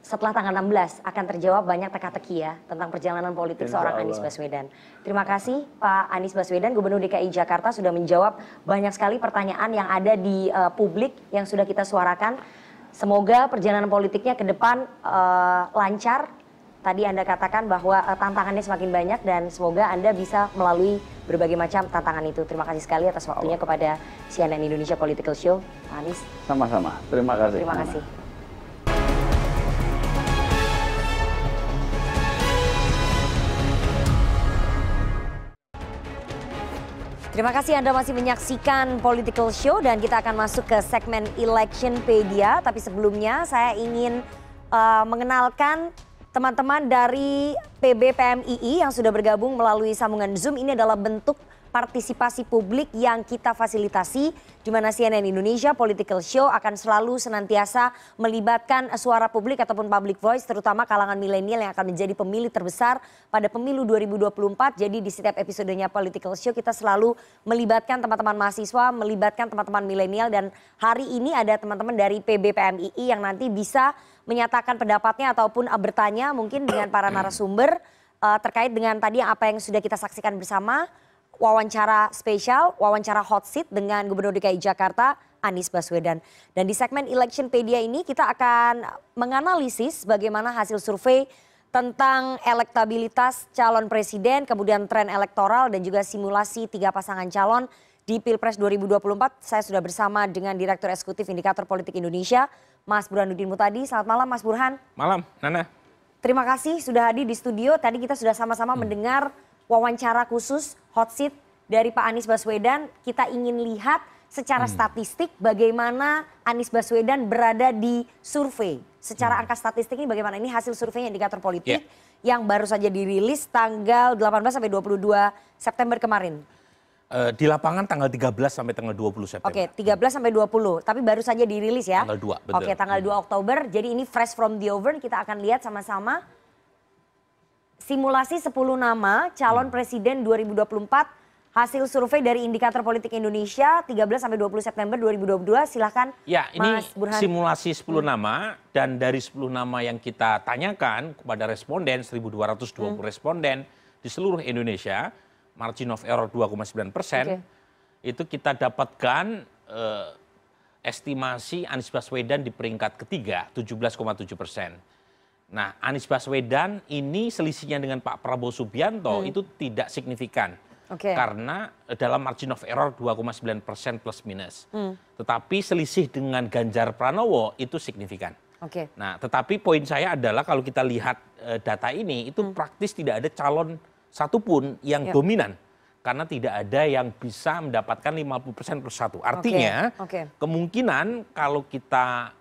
setelah tanggal 16 akan terjawab banyak teka-teki ya tentang perjalanan politik seorang Anies Baswedan. Terima kasih Pak Anies Baswedan, Gubernur DKI Jakarta, sudah menjawab banyak sekali pertanyaan yang ada di publik yang sudah kita suarakan. Semoga perjalanan politiknya ke depan lancar. Tadi Anda katakan bahwa tantangannya semakin banyak dan semoga Anda bisa melalui berbagai macam tantangan itu. Terima kasih sekali atas waktunya kepada CNN Indonesia Political Show, Pak Anies. Sama-sama. Terima kasih. Terima kasih. Terima kasih Anda masih menyaksikan Political Show dan kita akan masuk ke segmen Electionpedia. Tapi sebelumnya saya ingin mengenalkan teman-teman dari PB PMII yang sudah bergabung melalui sambungan Zoom. Ini adalah bentuk partisipasi publik yang kita fasilitasi, di mana CNN Indonesia Political Show akan selalu senantiasa melibatkan suara publik ataupun public voice, terutama kalangan milenial yang akan menjadi pemilih terbesar pada pemilu 2024. Jadi di setiap episodenya Political Show kita selalu melibatkan teman-teman mahasiswa, melibatkan teman-teman milenial, dan hari ini ada teman-teman dari PB PMII yang nanti bisa menyatakan pendapatnya ataupun bertanya mungkin dengan para narasumber terkait dengan tadi apa yang sudah kita saksikan bersama. Wawancara spesial, wawancara hot seat dengan Gubernur DKI Jakarta Anies Baswedan. Dan di segmen Electionpedia ini kita akan menganalisis bagaimana hasil survei tentang elektabilitas calon presiden, kemudian tren elektoral dan juga simulasi 3 pasangan calon di Pilpres 2024. Saya sudah bersama dengan Direktur Eksekutif Indikator Politik Indonesia, Mas Burhanuddin Muhtadi. Selamat malam Mas Burhan. Malam, Nana. Terima kasih sudah hadir di studio. Tadi kita sudah sama-sama mendengar wawancara khusus hot seat dari Pak Anies Baswedan. Kita ingin lihat secara statistik bagaimana Anies Baswedan berada di survei. Secara angka statistik ini bagaimana? Ini hasil surveinya Indikator Politik yang baru saja dirilis tanggal 18 sampai 22 September kemarin. Di lapangan tanggal 13 sampai tanggal 20 September. Oke, 13 sampai 20. Tapi baru saja dirilis ya. Tanggal 2, betul. Oke, tanggal 2 Oktober. Jadi ini fresh from the oven. Kita akan lihat sama-sama. Simulasi 10 nama calon presiden 2024, hasil survei dari Indikator Politik Indonesia 13 sampai 20 September 2022. Silahkan ya, ini Mas Burhan. Simulasi 10 nama dan dari 10 nama yang kita tanyakan kepada responden, 1.220 responden di seluruh Indonesia, margin of error 2,9%, itu kita dapatkan estimasi Anies Baswedan di peringkat ketiga 17,7%. Nah, Anies Baswedan ini selisihnya dengan Pak Prabowo Subianto itu tidak signifikan. Karena dalam margin of error 2,9% plus minus. Tetapi selisih dengan Ganjar Pranowo itu signifikan. Nah, tetapi poin saya adalah kalau kita lihat data ini itu praktis tidak ada calon satupun yang dominan. Karena tidak ada yang bisa mendapatkan 50% plus 1. Artinya kemungkinan kalau kita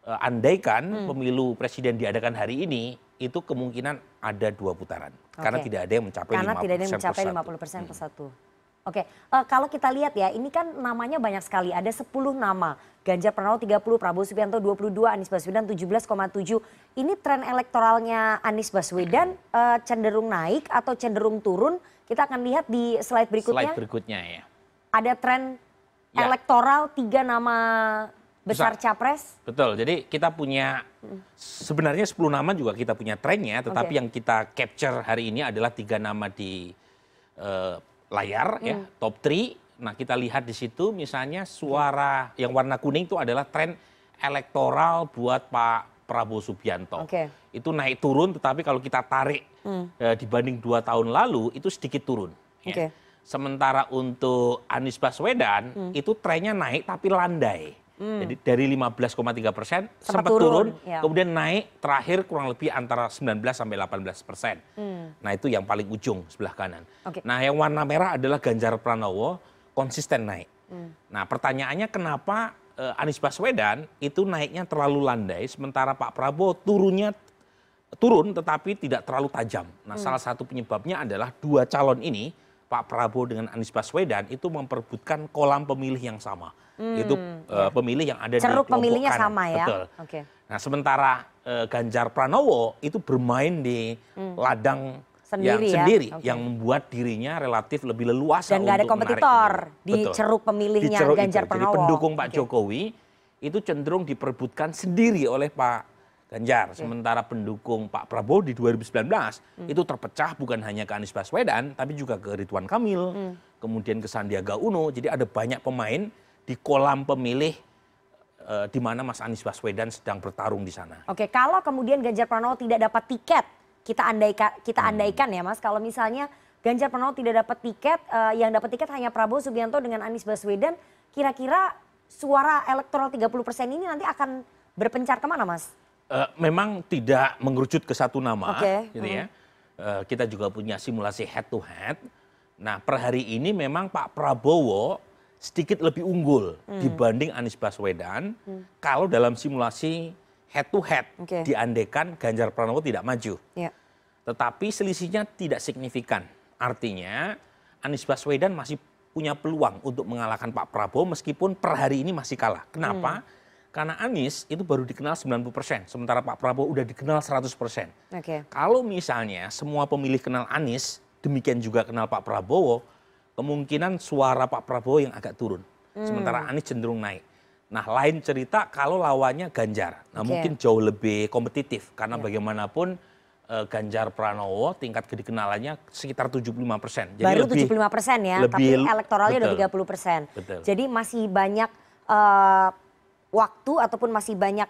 andaikan pemilu presiden diadakan hari ini, itu kemungkinan ada 2 putaran. Karena tidak ada yang mencapai 50% plus 1. Kalau kita lihat ya, ini kan namanya banyak sekali. Ada 10 nama. Ganjar Pranowo 30, Prabowo Subianto 22, Anies Baswedan 17,7. Ini tren elektoralnya Anies Baswedan cenderung naik atau cenderung turun? Kita akan lihat di slide berikutnya. Slide berikutnya ya. Ada tren elektoral 3 nama besar capres. Betul, jadi kita punya sebenarnya 10 nama juga kita punya trennya, tetapi yang kita capture hari ini adalah 3 nama di layar ya, top 3. Nah, kita lihat di situ misalnya suara yang warna kuning itu adalah tren elektoral buat Pak Prabowo Subianto. Itu naik turun, tetapi kalau kita tarik dibanding 2 tahun lalu itu sedikit turun. Ya. Sementara untuk Anies Baswedan itu trennya naik tapi landai. Jadi dari 15,3% sempat turun, kemudian naik terakhir kurang lebih antara 19 sampai 18%. Nah, itu yang paling ujung sebelah kanan. Nah, yang warna merah adalah Ganjar Pranowo, konsisten naik. Nah, pertanyaannya kenapa Anies Baswedan itu naiknya terlalu landai, sementara Pak Prabowo turun tetapi tidak terlalu tajam. Nah, salah satu penyebabnya adalah 2 calon ini, Pak Prabowo dengan Anies Baswedan, itu memperebutkan kolam pemilih yang sama. Itu pemilih yang ada di kelompok pemilihnya kanan. sama ya. Betul. Nah, sementara Ganjar Pranowo itu bermain di ladang sendiri yang membuat dirinya relatif lebih leluasa dan nggak ada kompetitor di ceruk pemilihnya Ganjar Pranowo. Jadi pendukung Pak Jokowi itu cenderung diperebutkan sendiri oleh Pak Ganjar. Sementara pendukung Pak Prabowo di 2019 itu terpecah bukan hanya ke Anies Baswedan tapi juga ke Ridwan Kamil, kemudian ke Sandiaga Uno. Jadi ada banyak pemain di kolam pemilih di mana Mas Anies Baswedan sedang bertarung di sana. Kalau kemudian Ganjar Pranowo tidak dapat tiket, kita andaikan ya Mas, kalau misalnya Ganjar Pranowo tidak dapat tiket, yang dapat tiket hanya Prabowo Subianto dengan Anies Baswedan, kira-kira suara elektoral 30% ini nanti akan berpencar kemana Mas? Memang tidak mengerucut ke satu nama, gitu ya. Kita juga punya simulasi head to head. Nah, per hari ini memang Pak Prabowo sedikit lebih unggul dibanding Anies Baswedan kalau dalam simulasi head to head diandekan Ganjar Pranowo tidak maju. Tetapi selisihnya tidak signifikan. Artinya Anies Baswedan masih punya peluang untuk mengalahkan Pak Prabowo meskipun per hari ini masih kalah. Kenapa? Karena Anies itu baru dikenal 90%, sementara Pak Prabowo udah dikenal 100%. Kalau misalnya semua pemilih kenal Anies, demikian juga kenal Pak Prabowo, kemungkinan suara Pak Prabowo yang agak turun. Sementara Anies cenderung naik. Nah, lain cerita kalau lawannya Ganjar. Nah, mungkin jauh lebih kompetitif karena bagaimanapun Ganjar Pranowo tingkat kedikenalannya sekitar 75%. Jadi baru 75% ya, tapi elektoralnya udah 30%. Jadi masih banyak waktu ataupun masih banyak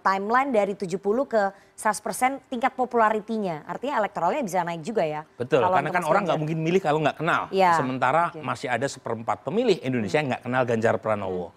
timeline dari 70 ke 100% tingkat popularitinya. Artinya elektoralnya bisa naik juga ya. Betul, karena kan orang nggak mungkin milih kalau nggak kenal. Sementara masih ada 1/4 pemilih Indonesia yang nggak kenal Ganjar Pranowo.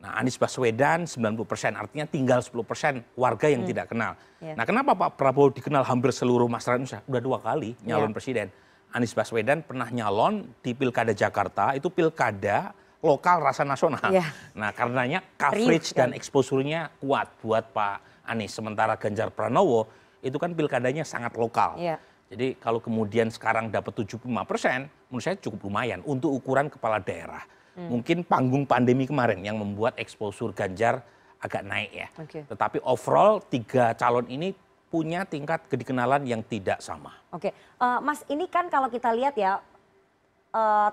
Nah, Anies Baswedan 90%, artinya tinggal 10% warga yang tidak kenal. Nah, kenapa Pak Prabowo dikenal hampir seluruh masyarakat Indonesia? Udah 2 kali nyalon presiden. Anies Baswedan pernah nyalon di Pilkada Jakarta, itu pilkada lokal rasa nasional. Nah, karenanya coverage dan exposure-nya kuat buat Pak Anies. Sementara Ganjar Pranowo itu kan pilkadanya sangat lokal. Jadi kalau kemudian sekarang dapat 75%, menurut saya cukup lumayan untuk ukuran kepala daerah. Mungkin panggung pandemi kemarin yang membuat exposure Ganjar agak naik ya. Tetapi overall 3 calon ini punya tingkat kedikenalan yang tidak sama. Mas, ini kan kalau kita lihat ya,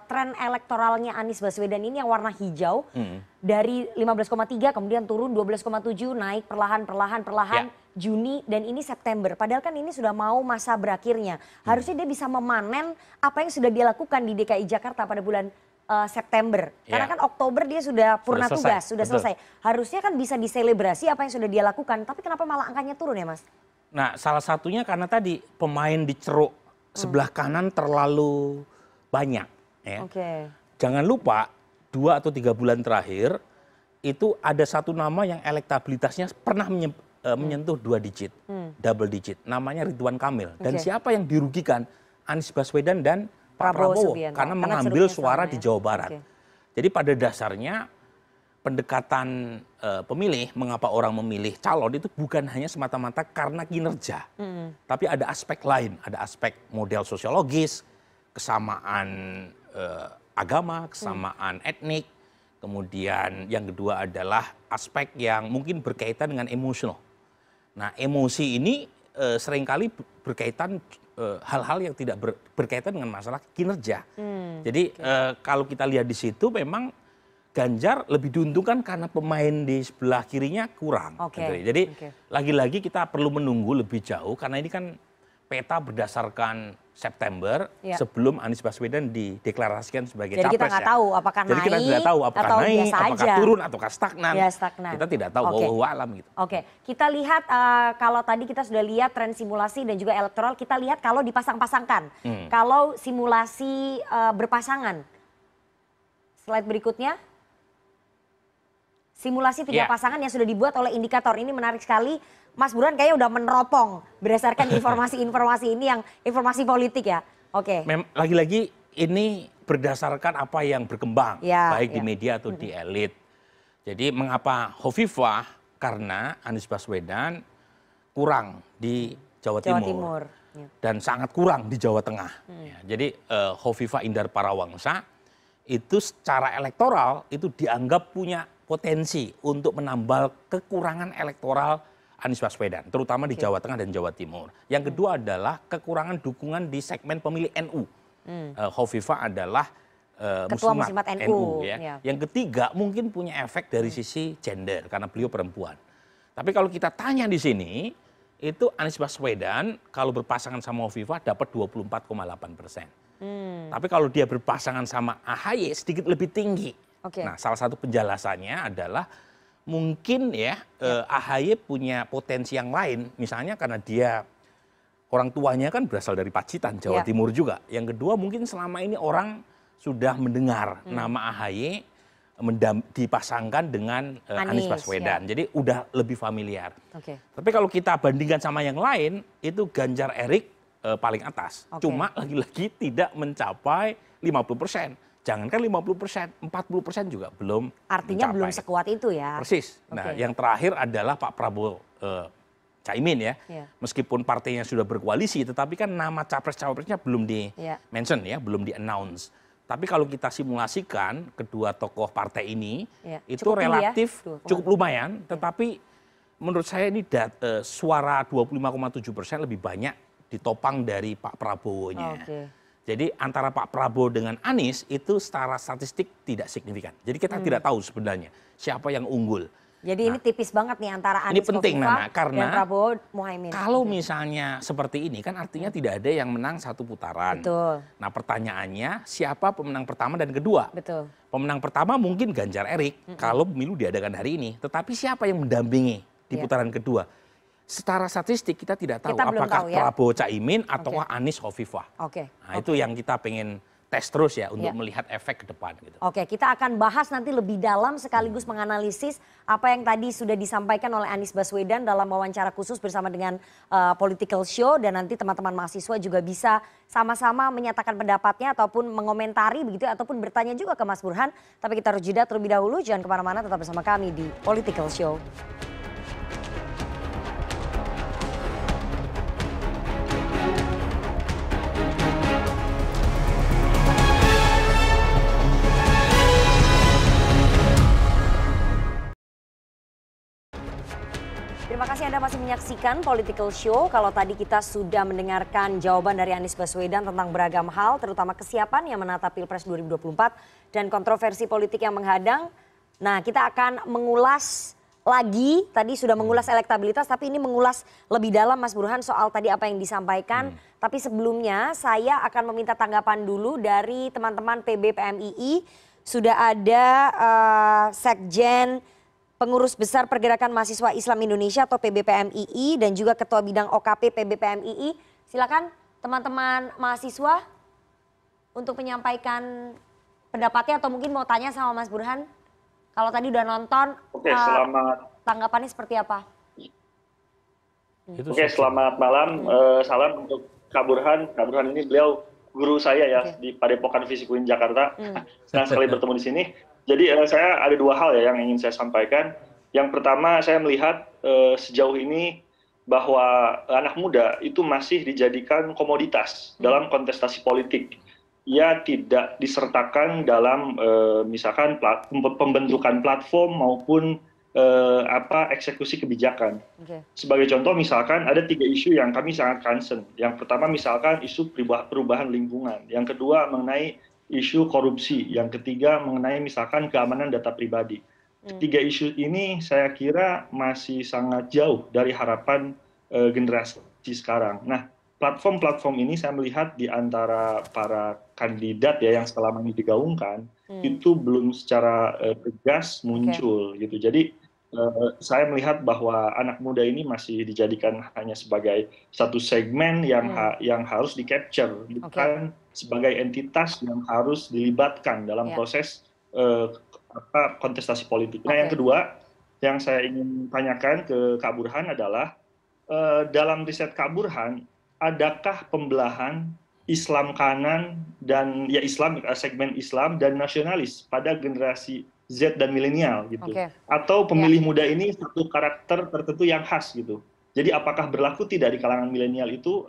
tren elektoralnya Anies Baswedan ini yang warna hijau dari 15,3 kemudian turun 12,7 naik perlahan Juni dan ini September. Padahal kan ini sudah mau masa berakhirnya. Harusnya dia bisa memanen apa yang sudah dia lakukan di DKI Jakarta pada bulan September. Karena kan Oktober dia sudah purna tugas, sudah selesai. Harusnya kan bisa diselebrasi apa yang sudah dia lakukan. Tapi kenapa malah angkanya turun ya Mas? Nah, salah satunya karena tadi pemain di ceruk sebelah kanan terlalu banyak. Jangan lupa 2 atau 3 bulan terakhir itu ada satu nama yang elektabilitasnya pernah menyentuh 2 digit, double digit. Namanya Ridwan Kamil. Dan siapa yang dirugikan? Anies Baswedan dan Pak Prabowo karena mengambil suara di Jawa Barat. Jadi pada dasarnya pendekatan pemilih, mengapa orang memilih calon itu bukan hanya semata-mata karena kinerja. Tapi ada aspek lain, ada aspek model sosiologis, kesamaan agama, kesamaan etnik, kemudian yang kedua adalah aspek yang mungkin berkaitan dengan emosional. Nah, emosi ini seringkali berkaitan hal-hal yang tidak berkaitan dengan masalah kinerja. Jadi kalau kita lihat di situ memang Ganjar lebih diuntungkan karena pemain di sebelah kirinya kurang. Jadi lagi-lagi kita perlu menunggu lebih jauh karena ini kan peta berdasarkan September sebelum Anies Baswedan dideklarasikan sebagai Jadi capres. kita nggak tahu apakah Jadi kita tidak tahu apakah atau naik, biasa apakah aja. turun, ataukah stagnan. Ya, stagnan. Kita tidak tahu, wallahu alam gitu. Oke, kita lihat kalau tadi kita sudah lihat tren simulasi dan juga elektoral, kita lihat kalau dipasang-pasangkan. Kalau simulasi berpasangan. Slide berikutnya. Simulasi 3 pasangan yang sudah dibuat oleh indikator. Ini menarik sekali. Mas Burhan kayaknya udah meneropong berdasarkan informasi-informasi ini yang informasi politik ya. Oke. Lagi-lagi ini berdasarkan apa yang berkembang, baik di media atau di elit. Jadi mengapa Hovifah? Karena Anies Baswedan kurang di Jawa Timur. Dan sangat kurang di Jawa Tengah. Jadi Hovifah Indar Parawangsa itu secara elektoral itu dianggap punya potensi untuk menambal kekurangan elektoral Anies Baswedan, terutama di Jawa Tengah dan Jawa Timur. Yang kedua adalah kekurangan dukungan di segmen pemilih NU. Hovifah adalah Ketua Muslimat NU. Ya. Yang ketiga mungkin punya efek dari sisi gender karena beliau perempuan. Tapi kalau kita tanya di sini, itu Anies Baswedan kalau berpasangan sama Hovifah dapat 24,8%. Tapi kalau dia berpasangan sama AHY sedikit lebih tinggi. Nah, salah satu penjelasannya adalah mungkin AHY punya potensi yang lain, misalnya karena dia orang tuanya kan berasal dari Pacitan, Jawa Timur juga. Yang kedua mungkin selama ini orang sudah mendengar nama AHY dipasangkan dengan Anies Baswedan, jadi udah lebih familiar. Tapi kalau kita bandingkan sama yang lain, itu Ganjar Erik paling atas, cuma lagi-lagi tidak mencapai 50%. Jangankan 50%, 40% juga belum Artinya mencapai. Belum sekuat itu ya. Persis. Nah, yang terakhir adalah Pak Prabowo Caimin ya. Meskipun partainya sudah berkoalisi, tetapi kan nama capres-capresnya belum di-mention ya, belum di-announce. Tapi kalau kita simulasikan kedua tokoh partai ini, itu cukup relatif cukup lumayan, tetapi menurut saya ini suara 25,7% lebih banyak ditopang dari Pak Prabowo-nya. Jadi antara Pak Prabowo dengan Anies itu secara statistik tidak signifikan. Jadi kita tidak tahu sebenarnya siapa yang unggul. Jadi ini tipis banget nih antara Anies Hovifah dan Prabowo Muhaimin. Kalau misalnya seperti ini kan artinya tidak ada yang menang satu putaran. Nah pertanyaannya siapa pemenang pertama dan kedua? Pemenang pertama mungkin Ganjar Erik kalau pemilu diadakan hari ini. Tetapi siapa yang mendampingi di putaran kedua? Secara statistik kita tidak tahu apakah Prabowo Caimin atau Anies Hovifah. Nah, itu yang kita pengen tes terus ya untuk melihat efek ke depan. Gitu. Kita akan bahas nanti lebih dalam sekaligus menganalisis apa yang tadi sudah disampaikan oleh Anies Baswedan dalam wawancara khusus bersama dengan Political Show, dan nanti teman-teman mahasiswa juga bisa sama-sama menyatakan pendapatnya ataupun mengomentari begitu ataupun bertanya juga ke Mas Burhan. Tapi kita harus jeda terlebih dahulu, jangan kemana-mana, tetap bersama kami di Political Show. Terima kasih Anda masih menyaksikan Political Show. Kalau tadi kita sudah mendengarkan jawaban dari Anies Baswedan tentang beragam hal, terutama kesiapan yang menata Pilpres 2024 dan kontroversi politik yang menghadang. Nah, kita akan mengulas lagi, tadi sudah mengulas elektabilitas, tapi ini mengulas lebih dalam Mas Burhan soal tadi apa yang disampaikan. Tapi sebelumnya saya akan meminta tanggapan dulu dari teman-teman PB PMII. Sudah ada Sekjen Pengurus Besar Pergerakan Mahasiswa Islam Indonesia atau PBPMII dan juga Ketua Bidang OKP PBPMII. Silakan teman-teman mahasiswa untuk menyampaikan pendapatnya atau mungkin mau tanya sama Mas Burhan. Kalau tadi udah nonton, selamat. Tanggapannya seperti apa? Selamat malam. Salam untuk Kak Burhan. Kak Burhan ini beliau guru saya ya di Padepokan Fisik UIN Jakarta. Senang sekali bertemu di sini. Jadi saya ada dua hal ya yang ingin saya sampaikan. Yang pertama saya melihat sejauh ini bahwa anak muda itu masih dijadikan komoditas dalam kontestasi politik. Ia tidak disertakan dalam misalkan pembentukan platform maupun eksekusi kebijakan. Sebagai contoh misalkan ada 3 isu yang kami sangat concern. Yang pertama misalkan isu perubahan lingkungan. Yang kedua mengenai isu korupsi, yang ketiga mengenai misalkan keamanan data pribadi. Ketiga isu ini saya kira masih sangat jauh dari harapan generasi sekarang. Nah, platform-platform ini saya melihat di antara para kandidat ya yang selama ini digaungkan itu belum secara tegas muncul gitu. Jadi saya melihat bahwa anak muda ini masih dijadikan hanya sebagai satu segmen yang harus di-capture, bukan sebagai entitas yang harus dilibatkan dalam proses kontestasi politik. Nah, yang kedua yang saya ingin tanyakan ke Kak Burhan adalah dalam riset Kak Burhan, adakah pembelahan Islam kanan dan ya Islam, segmen Islam dan nasionalis pada generasi Z dan milenial gitu, atau pemilih muda ini satu karakter tertentu yang khas gitu. Jadi apakah berlaku tidak di kalangan milenial itu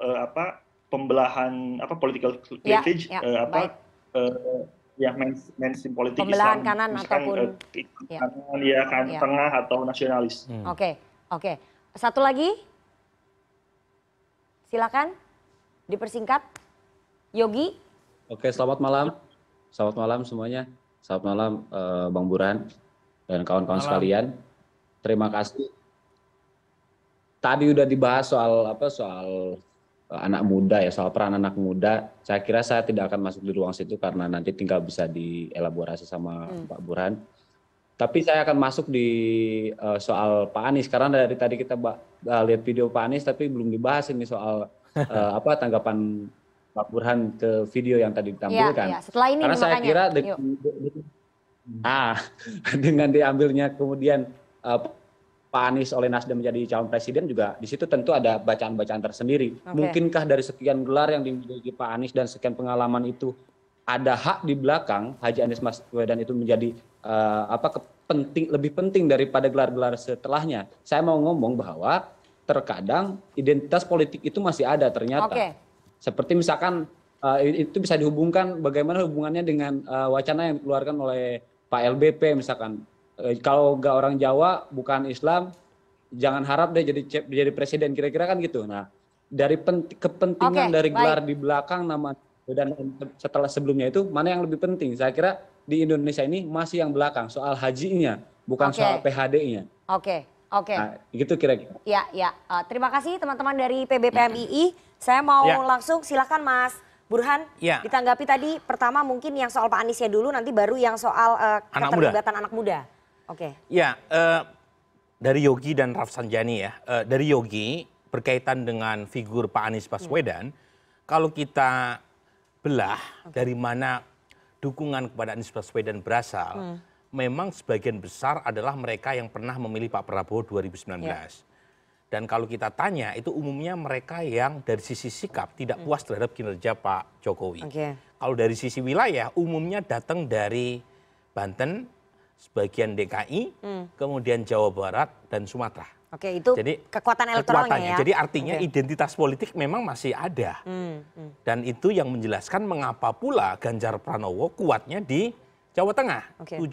pembelahan political cleavage mainstream politik pembelahan Islam, kanan ataupun kanan tengah atau nasionalis. Oke. Satu lagi, silakan dipersingkat, Yogi. Oke, selamat malam semuanya. Selamat malam Bang Burhan dan kawan-kawan sekalian. Terima kasih. Tadi udah dibahas soal anak muda ya, soal peran anak muda. Saya kira saya tidak akan masuk di ruang situ karena nanti tinggal bisa dielaborasi sama Pak Burhan. Tapi saya akan masuk di soal Pak Anies karena dari tadi kita lihat video Pak Anies tapi belum dibahas ini soal tanggapan Pak Burhan ke video yang tadi ditampilkan. Setelah ini karena saya kira dengan diambilnya kemudian Pak Anies oleh Nasdem menjadi calon presiden juga di situ tentu ada bacaan-bacaan tersendiri. Mungkinkah dari sekian gelar yang dimiliki Pak Anies dan sekian pengalaman itu ada hak di belakang Haji Anies Baswedan itu menjadi lebih penting daripada gelar-gelar setelahnya. Saya mau ngomong bahwa terkadang identitas politik itu masih ada ternyata. Seperti misalkan itu bisa dihubungkan bagaimana hubungannya dengan wacana yang dikeluarkan oleh Pak LBP misalkan. Kalau nggak orang Jawa bukan Islam, jangan harap deh jadi presiden, kira-kira kan gitu. Nah, dari kepentingan dari gelar di belakang nama dan setelah sebelumnya itu mana yang lebih penting? Saya kira di Indonesia ini masih yang belakang, soal hajinya, bukan soal PHD-nya. Oke. Nah, gitu kira-kira. Ya. Terima kasih teman-teman dari PBPMII. Saya mau langsung silakan Mas Burhan ditanggapi tadi. Pertama mungkin yang soal Pak Aniesnya dulu, nanti baru yang soal keterlibatan anak muda. Dari Yogi dan Rafsanjani ya. Dari Yogi berkaitan dengan figur Pak Anies Baswedan, kalau kita belah dari mana dukungan kepada Anies Baswedan berasal, memang sebagian besar adalah mereka yang pernah memilih Pak Prabowo 2019. Dan kalau kita tanya, itu umumnya mereka yang dari sisi sikap tidak puas terhadap kinerja Pak Jokowi. Kalau dari sisi wilayah, umumnya datang dari Banten, sebagian DKI, kemudian Jawa Barat, dan Sumatera. Itu jadi, kekuatan elektoralnya ya. Jadi artinya identitas politik memang masih ada. Dan itu yang menjelaskan mengapa pula Ganjar Pranowo kuatnya di Jawa Tengah. 70%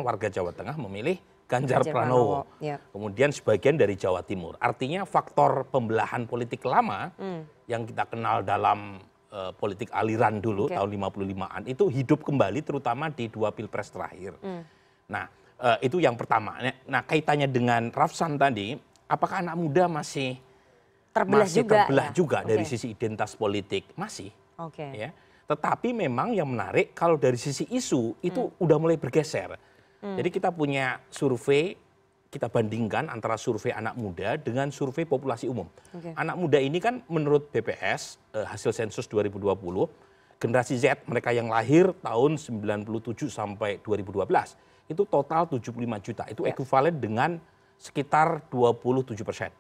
warga Jawa Tengah memilih Ganjar Pranowo. Kemudian sebagian dari Jawa Timur. Artinya faktor pembelahan politik lama yang kita kenal dalam politik aliran dulu tahun 55-an itu hidup kembali terutama di 2 pilpres terakhir. Nah, itu yang pertama. Nah, kaitannya dengan Rafsan tadi, apakah anak muda masih terbelah juga dari sisi identitas politik? Masih. Ya. Tetapi memang yang menarik kalau dari sisi isu itu udah mulai bergeser. Jadi kita punya survei, kita bandingkan antara survei anak muda dengan survei populasi umum. Anak muda ini kan menurut BPS, hasil sensus 2020, generasi Z, mereka yang lahir tahun 97 sampai 2012, itu total 75 juta. Itu ekuivalen dengan sekitar 27%.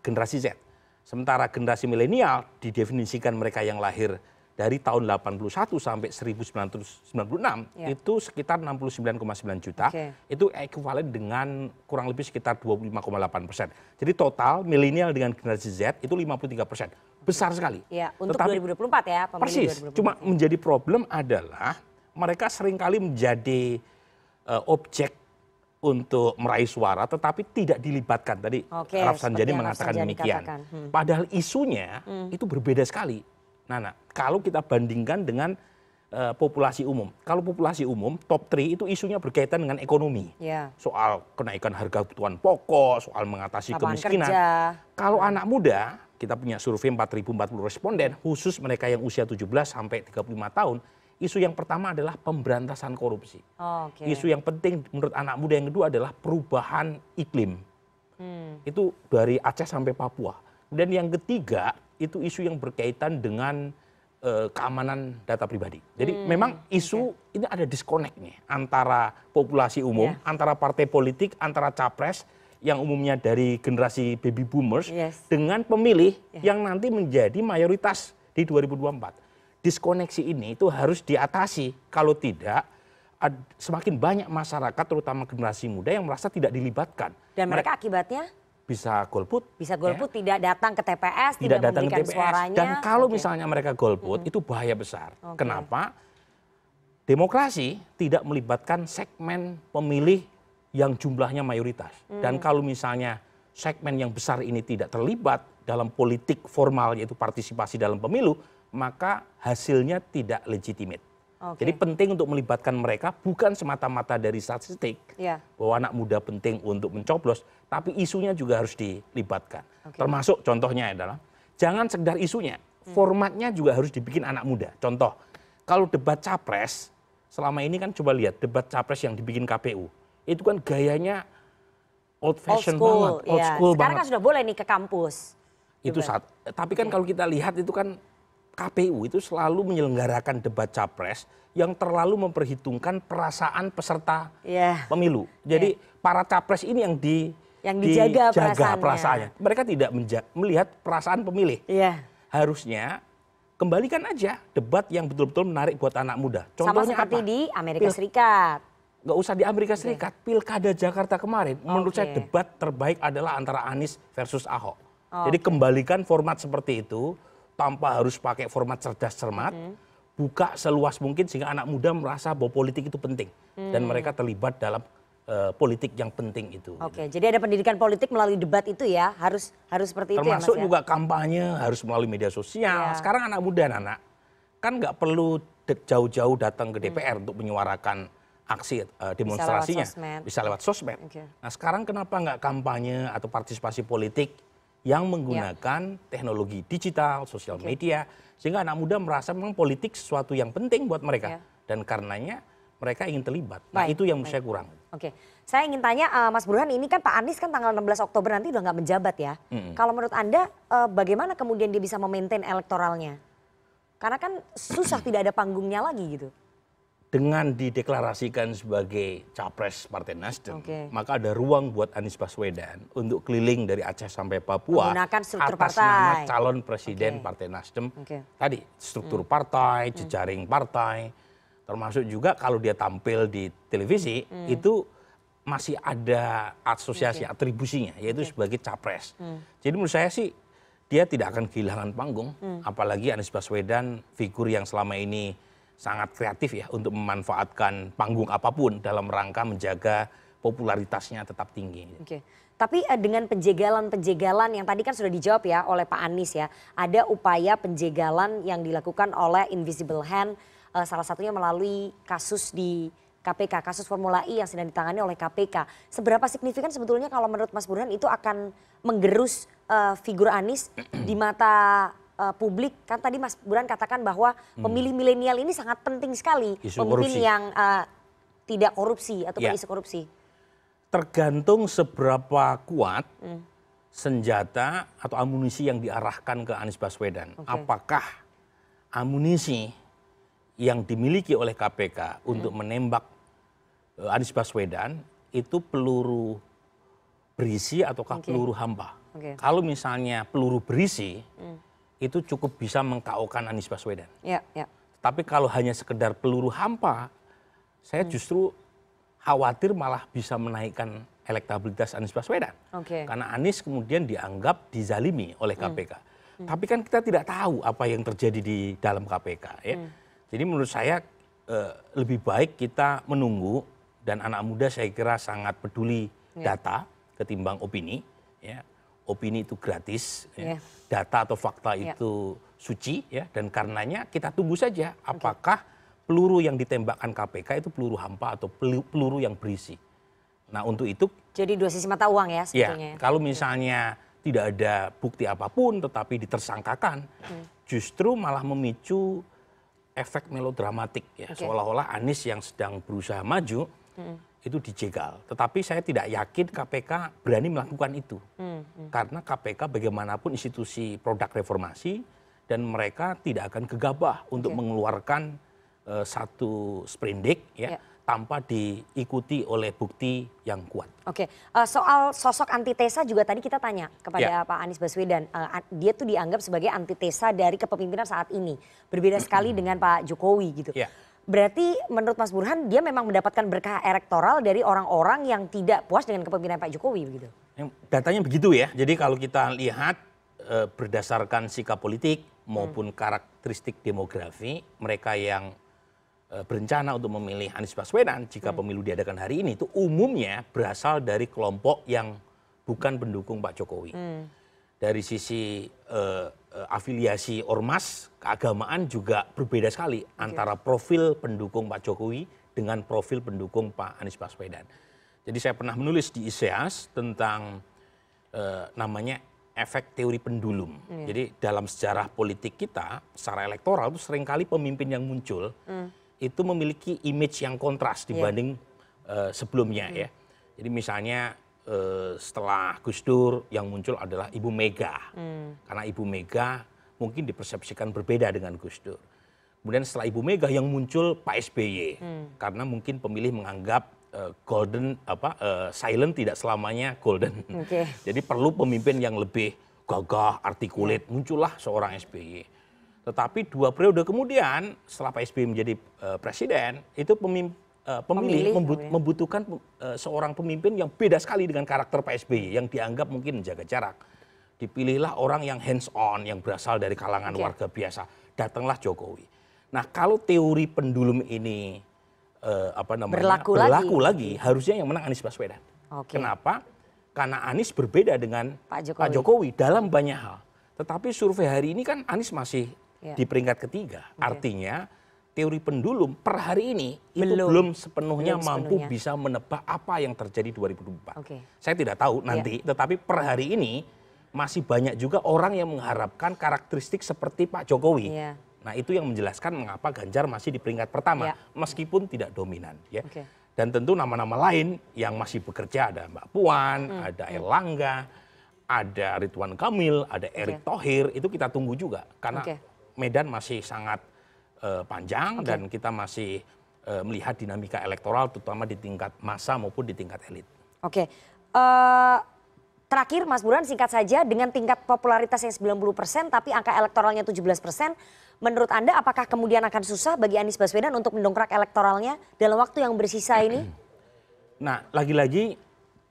Generasi Z. Sementara generasi milenial didefinisikan mereka yang lahir dari tahun 81 sampai 1996 itu sekitar 69,9 juta. Itu ekuivalen dengan kurang lebih sekitar 25,8%. Jadi total milenial dengan generasi Z itu 53%. Besar sekali. Untuk 2024 ya. Persis. 2024. Cuma menjadi problem adalah mereka seringkali menjadi objek untuk meraih suara tetapi tidak dilibatkan. Tadi Rafsanjani mengatakan demikian. Padahal isunya itu berbeda sekali. Nah, kalau kita bandingkan dengan populasi umum. Kalau populasi umum, top 3 itu isunya berkaitan dengan ekonomi. Soal kenaikan harga kebutuhan pokok, soal mengatasi kemiskinan. Kalau anak muda, kita punya survei 4.040 responden, khusus mereka yang usia 17 sampai 35 tahun, isu yang pertama adalah pemberantasan korupsi. Isu yang penting menurut anak muda yang kedua adalah perubahan iklim. Itu dari Aceh sampai Papua. Dan yang ketiga, itu isu yang berkaitan dengan keamanan data pribadi. Jadi memang isu ini ada disconnect nih antara populasi umum, antara partai politik, antara capres yang umumnya dari generasi baby boomers dengan pemilih yang nanti menjadi mayoritas di 2024. Diskoneksi ini itu harus diatasi, kalau tidak semakin banyak masyarakat terutama generasi muda yang merasa tidak dilibatkan. Dan mereka akibatnya bisa golput. Bisa golput, tidak datang ke TPS, tidak datang memberikan ke TPS. suaranya. Dan kalau misalnya mereka golput, itu bahaya besar. Kenapa? Demokrasi tidak melibatkan segmen pemilih yang jumlahnya mayoritas. Dan kalau misalnya segmen yang besar ini tidak terlibat dalam politik formal, yaitu partisipasi dalam pemilu, maka hasilnya tidak legitimate. Jadi penting untuk melibatkan mereka bukan semata-mata dari statistik bahwa anak muda penting untuk mencoblos, tapi isunya juga harus dilibatkan. Termasuk contohnya adalah jangan sekedar isunya, formatnya juga harus dibikin anak muda. Contoh, kalau debat capres, selama ini kan coba lihat debat capres yang dibikin KPU, itu kan gayanya old fashion banget, old school Sekarang banget. kan sudah boleh nih ke kampus. Itu tapi kan kalau kita lihat itu kan KPU itu selalu menyelenggarakan debat capres yang terlalu memperhitungkan perasaan peserta pemilu. Jadi para capres ini yang dijaga perasaannya. Mereka tidak melihat perasaan pemilih. Harusnya kembalikan aja debat yang betul-betul menarik buat anak muda. Contohnya sama seperti apa? di Amerika Serikat. Nggak usah di Amerika Serikat. Pilkada Jakarta kemarin, menurut saya debat terbaik adalah antara Anies versus Ahok. Jadi kembalikan format seperti itu, tanpa harus pakai format cerdas cermat, buka seluas mungkin sehingga anak muda merasa bahwa politik itu penting dan mereka terlibat dalam politik yang penting itu. Jadi ada pendidikan politik melalui debat itu ya, harus seperti itu ya Mas. Termasuk juga kampanye harus melalui media sosial. Sekarang anak muda kan nggak perlu jauh-jauh datang ke DPR untuk menyuarakan aksi demonstrasinya, bisa lewat sosmed. Nah sekarang kenapa nggak kampanye atau partisipasi politik yang menggunakan teknologi digital, sosial media, sehingga anak muda merasa memang politik sesuatu yang penting buat mereka. Dan karenanya mereka ingin terlibat. Nah itu yang saya kurang. Saya ingin tanya Mas Burhan, ini kan Pak Anies kan tanggal 16 Oktober nanti udah nggak menjabat ya. Kalau menurut Anda bagaimana kemudian dia bisa memaintain elektoralnya? Karena kan susah, tidak ada panggungnya lagi gitu. Dengan dideklarasikan sebagai capres Partai Nasdem, maka ada ruang buat Anies Baswedan untuk keliling dari Aceh sampai Papua atas nama calon presiden Partai Nasdem. Tadi struktur partai, jejaring partai, termasuk juga kalau dia tampil di televisi itu masih ada asosiasi atribusinya, yaitu sebagai capres. Jadi menurut saya sih dia tidak akan kehilangan panggung, apalagi Anies Baswedan figur yang selama ini sangat kreatif ya untuk memanfaatkan panggung apapun dalam rangka menjaga popularitasnya tetap tinggi. Tapi dengan penjegalan yang tadi kan sudah dijawab ya oleh Pak Anies ya, ada upaya penjegalan yang dilakukan oleh Invisible Hand, salah satunya melalui kasus di KPK, kasus Formula E yang sedang ditangani oleh KPK. Seberapa signifikan sebetulnya kalau menurut Mas Burhan itu akan menggerus figur Anies di mata publik? Kan tadi Mas Burhan katakan bahwa pemilih milenial ini sangat penting sekali, pemimpin yang tidak korupsi atau isu korupsi. Tergantung seberapa kuat senjata atau amunisi yang diarahkan ke Anies Baswedan. Apakah amunisi yang dimiliki oleh KPK untuk menembak Anies Baswedan itu peluru berisi ataukah peluru hampa? Kalau misalnya peluru berisi, itu cukup bisa meng-KO-kan Anies Baswedan. Tapi kalau hanya sekedar peluru hampa, saya justru khawatir malah bisa menaikkan elektabilitas Anies Baswedan. Karena Anies kemudian dianggap dizalimi oleh KPK. Tapi kan kita tidak tahu apa yang terjadi di dalam KPK. Ya. Jadi menurut saya lebih baik kita menunggu, dan anak muda saya kira sangat peduli data ketimbang opini. Ya. Opini itu gratis, data atau fakta itu suci, ya, dan karenanya kita tunggu saja apakah peluru yang ditembakkan KPK itu peluru hampa atau peluru yang berisi. Nah untuk itu, jadi dua sisi mata uang ya sebetulnya. Kalau misalnya tidak ada bukti apapun tetapi ditersangkakan, justru malah memicu efek melodramatik ya, seolah-olah Anies yang sedang berusaha maju itu dijegal. Tetapi saya tidak yakin KPK berani melakukan itu. Karena KPK bagaimanapun institusi produk reformasi dan mereka tidak akan gegabah untuk mengeluarkan satu sprindik ya, tanpa diikuti oleh bukti yang kuat. Oke, soal sosok antitesa juga tadi kita tanya kepada Pak Anies Baswedan. Dia tuh dianggap sebagai antitesa dari kepemimpinan saat ini. Berbeda sekali dengan Pak Jokowi gitu. Berarti menurut Mas Burhan dia memang mendapatkan berkah elektoral dari orang-orang yang tidak puas dengan kepemimpinan Pak Jokowi begitu? Datanya begitu ya. Jadi kalau kita lihat berdasarkan sikap politik maupun karakteristik demografi, mereka yang berencana untuk memilih Anies Baswedan jika pemilu diadakan hari ini itu umumnya berasal dari kelompok yang bukan pendukung Pak Jokowi. Dari sisi afiliasi ormas, keagamaan juga berbeda sekali antara profil pendukung Pak Jokowi dengan profil pendukung Pak Anies Baswedan. Jadi saya pernah menulis di ISEAS tentang namanya efek teori pendulum. Jadi dalam sejarah politik kita secara elektoral itu seringkali pemimpin yang muncul itu memiliki image yang kontras dibanding sebelumnya ya. Jadi misalnya setelah Gus Dur yang muncul adalah Ibu Mega. Karena Ibu Mega mungkin dipersepsikan berbeda dengan Gus Dur. Kemudian setelah Ibu Mega yang muncul Pak SBY. Karena mungkin pemilih menganggap silent tidak selamanya golden. Jadi perlu pemimpin yang lebih gagah, artikulat. Muncullah seorang SBY. Tetapi 2 periode kemudian setelah Pak SBY menjadi presiden, itu pemilih membutuhkan seorang pemimpin yang beda sekali dengan karakter Pak SBY yang dianggap mungkin menjaga jarak. Dipilihlah orang yang hands on, yang berasal dari kalangan warga biasa. Datanglah Jokowi. Nah kalau teori pendulum ini berlaku lagi, harusnya yang menang Anies Baswedan. Kenapa? Karena Anies berbeda dengan Pak Jokowi dalam banyak hal. Tetapi survei hari ini kan Anies masih di peringkat ketiga. Artinya teori pendulum per hari ini itu belum sepenuhnya mampu bisa menebak apa yang terjadi 2024. Saya tidak tahu nanti, tetapi per hari ini masih banyak juga orang yang mengharapkan karakteristik seperti Pak Jokowi. Nah itu yang menjelaskan mengapa Ganjar masih di peringkat pertama, meskipun tidak dominan. Ya. Dan tentu nama-nama lain yang masih bekerja ada Mbak Puan, ada Erlangga, ada Ridwan Kamil, ada Erick Thohir, itu kita tunggu juga. Karena Medan masih sangat panjang dan kita masih melihat dinamika elektoral terutama di tingkat massa maupun di tingkat elit. Terakhir Mas Burhan singkat saja, dengan tingkat popularitas yang 90% tapi angka elektoralnya 17%, menurut Anda apakah kemudian akan susah bagi Anies Baswedan untuk mendongkrak elektoralnya dalam waktu yang bersisa ini? Nah lagi-lagi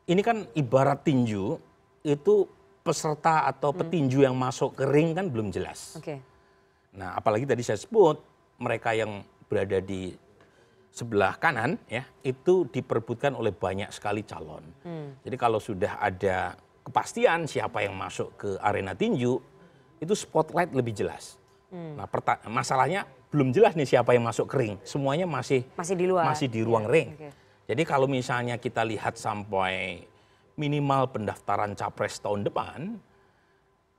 ini kan ibarat tinju, itu peserta atau petinju yang masuk ke ring kan belum jelas. Nah apalagi tadi saya sebut mereka yang berada di sebelah kanan ya itu diperebutkan oleh banyak sekali calon. Jadi kalau sudah ada kepastian siapa yang masuk ke arena tinju itu spotlight lebih jelas. Nah masalahnya belum jelas nih siapa yang masuk ke ring. Semuanya masih di ruang ring. Jadi kalau misalnya kita lihat sampai minimal pendaftaran capres tahun depan,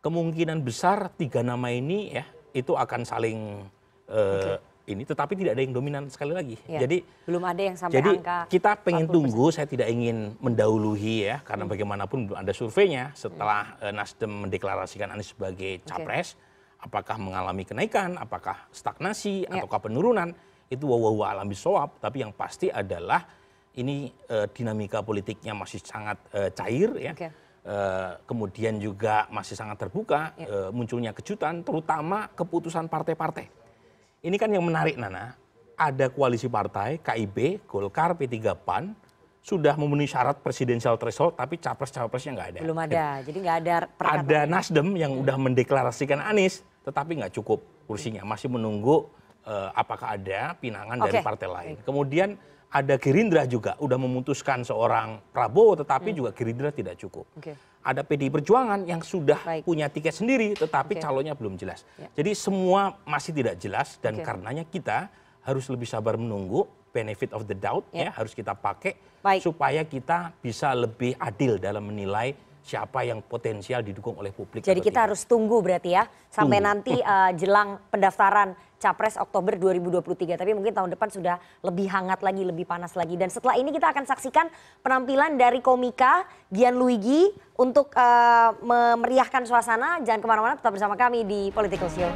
kemungkinan besar 3 nama ini ya itu akan saling ini, tetapi tidak ada yang dominan sekali lagi. Jadi belum ada yang sampai angka. Kita pengen tunggu, saya tidak ingin mendahului ya, karena bagaimanapun belum ada surveinya setelah Nasdem mendeklarasikan Anies sebagai capres, apakah mengalami kenaikan, apakah stagnasi, ataukah penurunan, itu wawahu alam bisawab. Tapi yang pasti adalah ini dinamika politiknya masih sangat cair ya. Kemudian juga masih sangat terbuka, munculnya kejutan, terutama keputusan partai-partai. Ini kan yang menarik Nana, ada koalisi partai, KIB, Golkar, P3 PAN, sudah memenuhi syarat presidensial threshold, tapi capres-capresnya nggak ada. Belum ada, jadi nggak ada perkataan. Ada Nasdem yang udah mendeklarasikan Anies, tetapi nggak cukup kursinya, masih menunggu apakah ada pinangan dari partai lain. Kemudian ada Gerindra juga, udah memutuskan seorang Prabowo, tetapi juga Gerindra tidak cukup. Ada PDI Perjuangan yang sudah punya tiket sendiri, tetapi calonnya belum jelas. Jadi semua masih tidak jelas dan karenanya kita harus lebih sabar menunggu, benefit of the doubt ya harus kita pakai supaya kita bisa lebih adil dalam menilai siapa yang potensial didukung oleh publik. Jadi kita harus tunggu berarti ya sampai nanti jelang pendaftaran Capres Oktober 2023. Tapi mungkin tahun depan sudah lebih hangat lagi, lebih panas lagi. Dan setelah ini kita akan saksikan penampilan dari komika Gianluigi untuk memeriahkan suasana. Jangan kemana-mana, tetap bersama kami di Political Show.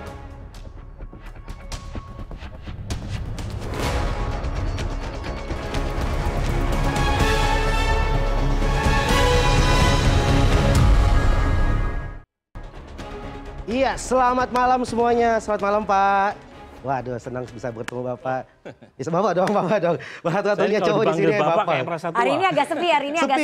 Iya, selamat malam semuanya. Selamat malam, Pak. Waduh, senang bisa bertemu Bapak. Bisa Bapak dong. Satu-satunya cowok di sini Bapak. Hari ini agak sepi,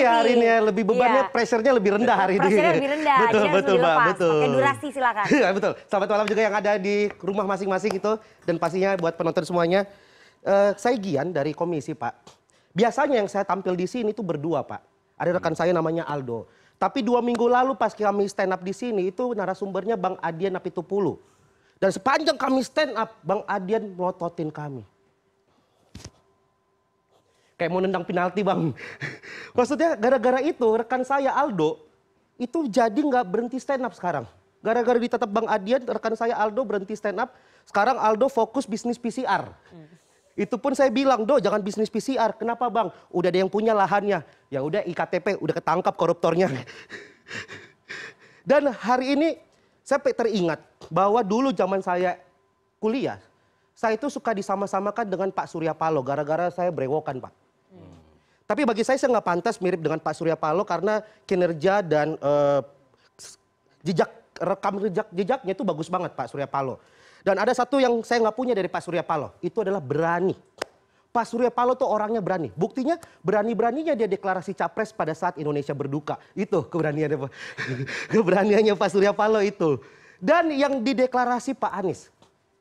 hari ini lebih bebannya, pressure-nya lebih rendah hari ini. Pressure-nya lebih rendah. Betul, Pak. Betul. Pakai durasi silakan. Iya, betul. Selamat malam juga yang ada di rumah masing-masing itu, dan pastinya buat penonton semuanya. Saya Gian dari komisi, Pak. Biasanya yang saya tampil di sini itu berdua, Pak. Ada rekan saya namanya Aldo. Tapi 2 minggu lalu pas kami stand up di sini itu narasumbernya Bang Adian Apitupulu. Dan sepanjang kami stand up, Bang Adian melototin kami. Kayak mau nendang penalti, Bang. Maksudnya gara-gara itu rekan saya Aldo itu jadi nggak berhenti stand up sekarang. Gara-gara ditetap Bang Adian, rekan saya Aldo berhenti stand up. Sekarang Aldo fokus bisnis PCR. Itu pun saya bilang, Do jangan bisnis PCR. Kenapa Bang? Udah ada yang punya lahannya. Ya udah IKTP, udah ketangkap koruptornya. Dan hari ini saya teringat bahwa dulu zaman saya kuliah, saya itu suka disama-samakan dengan Pak Surya Paloh. Gara-gara saya brewokan, Pak. Tapi bagi saya nggak pantas mirip dengan Pak Surya Paloh karena kinerja dan jejaknya itu bagus banget Pak Surya Paloh. Dan ada satu yang saya nggak punya dari Pak Surya Paloh, itu adalah berani. Pak Surya Paloh tuh orangnya berani. Buktinya berani-beraninya dia deklarasi capres pada saat Indonesia berduka. Itu keberaniannya Pak. Keberaniannya Pak Surya Paloh itu. Dan yang dideklarasi Pak Anies.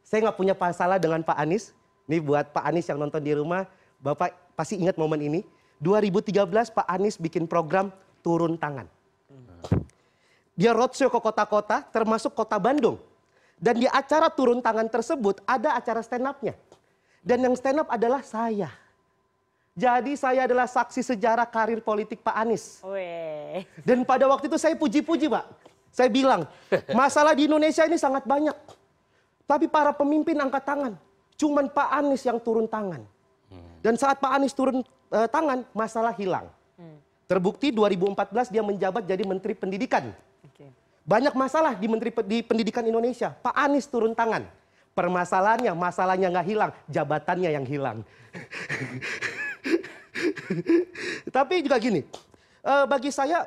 Saya nggak punya masalah dengan Pak Anies. Nih buat Pak Anies yang nonton di rumah, Bapak pasti ingat momen ini. 2013 Pak Anies bikin program turun tangan. Dia roadshow ke kota-kota termasuk kota Bandung. Dan di acara turun tangan tersebut ada acara stand up-nya. Dan yang stand up adalah saya. Jadi saya adalah saksi sejarah karir politik Pak Anies. Dan pada waktu itu saya puji-puji Pak. Saya bilang, masalah di Indonesia ini sangat banyak. Tapi para pemimpin angkat tangan. Cuman Pak Anies yang turun tangan. Dan saat Pak Anies turun tangan, masalah hilang. Terbukti 2014 dia menjabat jadi Menteri Pendidikan. Banyak masalah di pendidikan Indonesia. Pak Anies turun tangan. Permasalahannya, masalahnya nggak hilang, jabatannya yang hilang. Tapi juga gini, bagi saya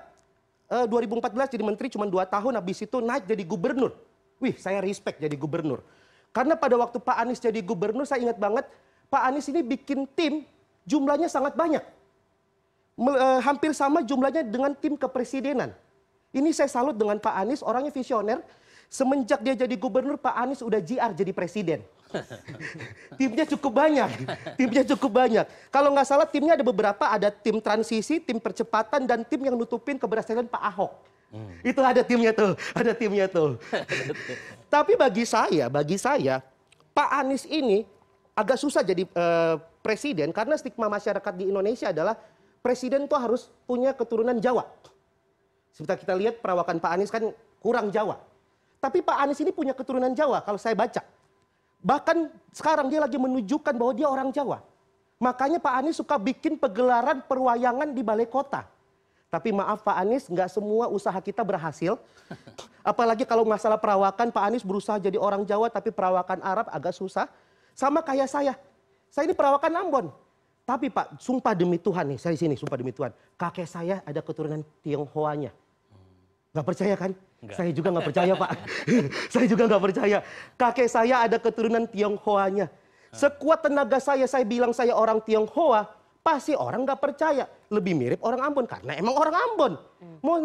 2014 jadi menteri cuma 2 tahun, habis itu naik jadi gubernur. Wih, saya respect jadi gubernur. Karena pada waktu Pak Anies jadi gubernur, saya ingat banget, Pak Anies ini bikin tim jumlahnya sangat banyak. Hampir sama jumlahnya dengan tim kepresidenan. Ini saya salut dengan Pak Anies, orangnya visioner. Semenjak dia jadi gubernur, Pak Anies udah JR jadi presiden. Timnya cukup banyak. Kalau nggak salah timnya ada beberapa, ada tim transisi, tim percepatan, dan tim yang nutupin keberhasilan Pak Ahok. Itu ada timnya tuh. Tapi bagi saya, Pak Anies ini agak susah jadi presiden karena stigma masyarakat di Indonesia adalah presiden tuh harus punya keturunan Jawa. Seperti kita lihat perawakan Pak Anies kan kurang Jawa. Tapi Pak Anies ini punya keturunan Jawa kalau saya baca. Bahkan sekarang dia lagi menunjukkan bahwa dia orang Jawa. Makanya Pak Anies suka bikin pegelaran perwayangan di balai kota. Tapi maaf Pak Anies, nggak semua usaha kita berhasil. Apalagi kalau masalah perawakan, Pak Anies berusaha jadi orang Jawa tapi perawakan Arab agak susah. Sama kayak saya. Saya ini perawakan Ambon. Tapi Pak, sumpah demi Tuhan nih, saya di sini sumpah demi Tuhan. Kakek saya ada keturunan Tionghoanya. Nggak percaya kan? Enggak. Saya juga nggak percaya Pak. Saya juga nggak percaya. Kakek saya ada keturunan Tionghoanya. Sekuat tenaga saya bilang saya orang Tionghoa, pasti orang nggak percaya. Lebih mirip orang Ambon karena emang orang Ambon. Mau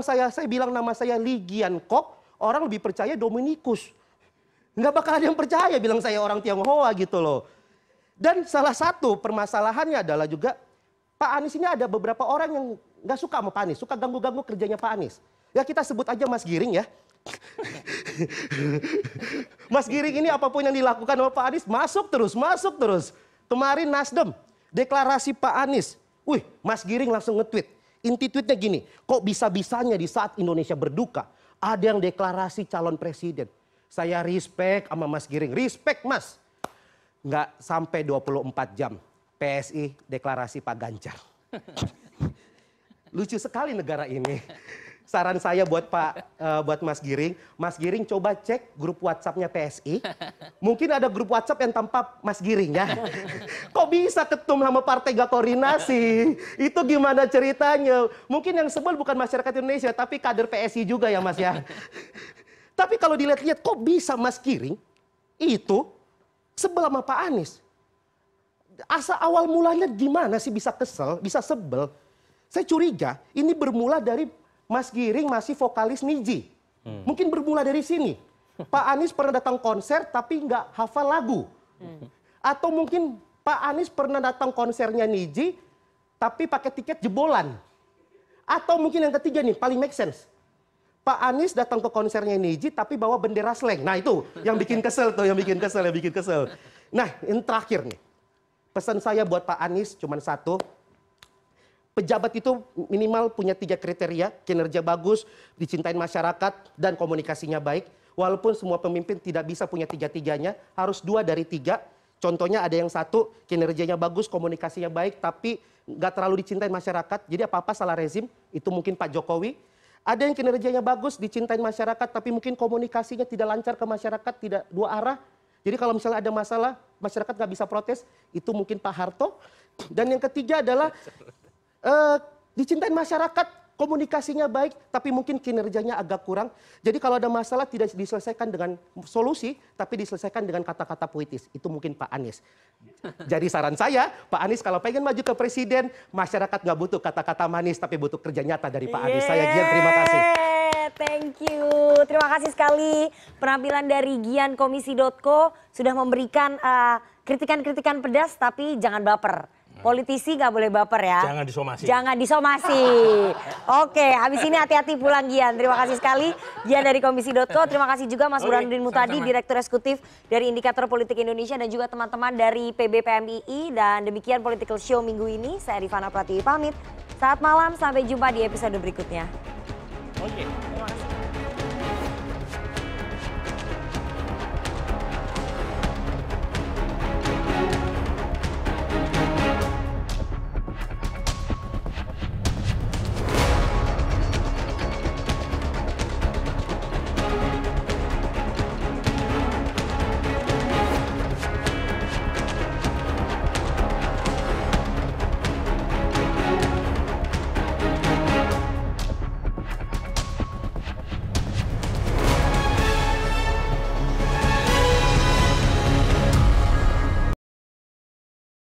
saya bilang nama saya Lee Gian Kok, orang lebih percaya Dominikus. Nggak bakal ada yang percaya bilang saya orang Tionghoa gitu loh. Dan salah satu permasalahannya adalah juga Pak Anies ini ada beberapa orang yang nggak suka sama Pak Anies, suka ganggu-ganggu kerjanya Pak Anies. Ya kita sebut aja Mas Giring ya. Mas Giring ini apapun yang dilakukan oleh Pak Anies masuk terus. Kemarin Nasdem deklarasi Pak Anies. Wih, Mas Giring langsung nge-tweet. Inti tweetnya gini, kok bisa-bisanya di saat Indonesia berduka, ada yang deklarasi calon presiden. Saya respect sama Mas Giring, respect Mas. Nggak sampai 24 jam, PSI deklarasi Pak Ganjar. Lucu sekali negara ini. Saran saya buat buat Mas Giring coba cek grup WhatsApp-nya PSI. Mungkin ada grup WhatsApp yang tanpa Mas Giring ya. Kok bisa ketum sama partai gak koordinasi? Itu gimana ceritanya? Mungkin yang sebel bukan masyarakat Indonesia, tapi kader PSI juga ya Mas ya. Tapi kalau dilihat-lihat kok bisa Mas Giring itu sebel sama Pak Anies? Asa awal mulanya gimana sih bisa kesel, bisa sebel? Saya curiga ini bermula dari Mas Giring masih vokalis Niji. Mungkin bermula dari sini. Pak Anies pernah datang konser tapi nggak hafal lagu. Atau mungkin Pak Anies pernah datang konsernya Niji tapi pakai tiket jebolan. Atau mungkin yang ketiga nih, paling make sense. Pak Anies datang ke konsernya Niji tapi bawa bendera slang. Nah itu yang bikin kesel tuh, yang bikin kesel. Nah yang terakhir nih. Pesan saya buat Pak Anies cuma satu. Pejabat itu minimal punya 3 kriteria, kinerja bagus, dicintain masyarakat, dan komunikasinya baik. Walaupun semua pemimpin tidak bisa punya 3-tiganya, harus 2 dari 3. Contohnya ada yang 1, kinerjanya bagus, komunikasinya baik, tapi nggak terlalu dicintain masyarakat. Jadi apa-apa salah rezim, itu mungkin Pak Jokowi. Ada yang kinerjanya bagus, dicintain masyarakat, tapi mungkin komunikasinya tidak lancar ke masyarakat, tidak 2 arah. Jadi kalau misalnya ada masalah, masyarakat nggak bisa protes, itu mungkin Pak Harto. Dan yang ketiga adalah dicintain masyarakat, komunikasinya baik, tapi mungkin kinerjanya agak kurang. Jadi kalau ada masalah tidak diselesaikan dengan solusi, tapi diselesaikan dengan kata-kata puitis. Itu mungkin Pak Anies. Jadi saran saya, Pak Anies kalau pengen maju ke presiden, masyarakat nggak butuh kata-kata manis, tapi butuh kerja nyata dari Pak Anies. Saya Gian, terima kasih. Thank you. Terima kasih sekali penampilan dari Gian Komisi.co sudah memberikan kritikan-kritikan pedas, tapi jangan baper. Politisi nggak boleh baper ya. Jangan disomasi. Jangan disomasi. Oke, habis ini hati-hati pulang Gian. Terima kasih sekali Gian dari Komisi.co. Terima kasih juga Mas Burhanuddin Muhtadi, Direktur Eksekutif dari Indikator Politik Indonesia, dan juga teman-teman dari PBPMII. Dan demikian Political Show minggu ini. Saya Rifana Pratiwi pamit. Saat malam, sampai jumpa di episode berikutnya. Oke.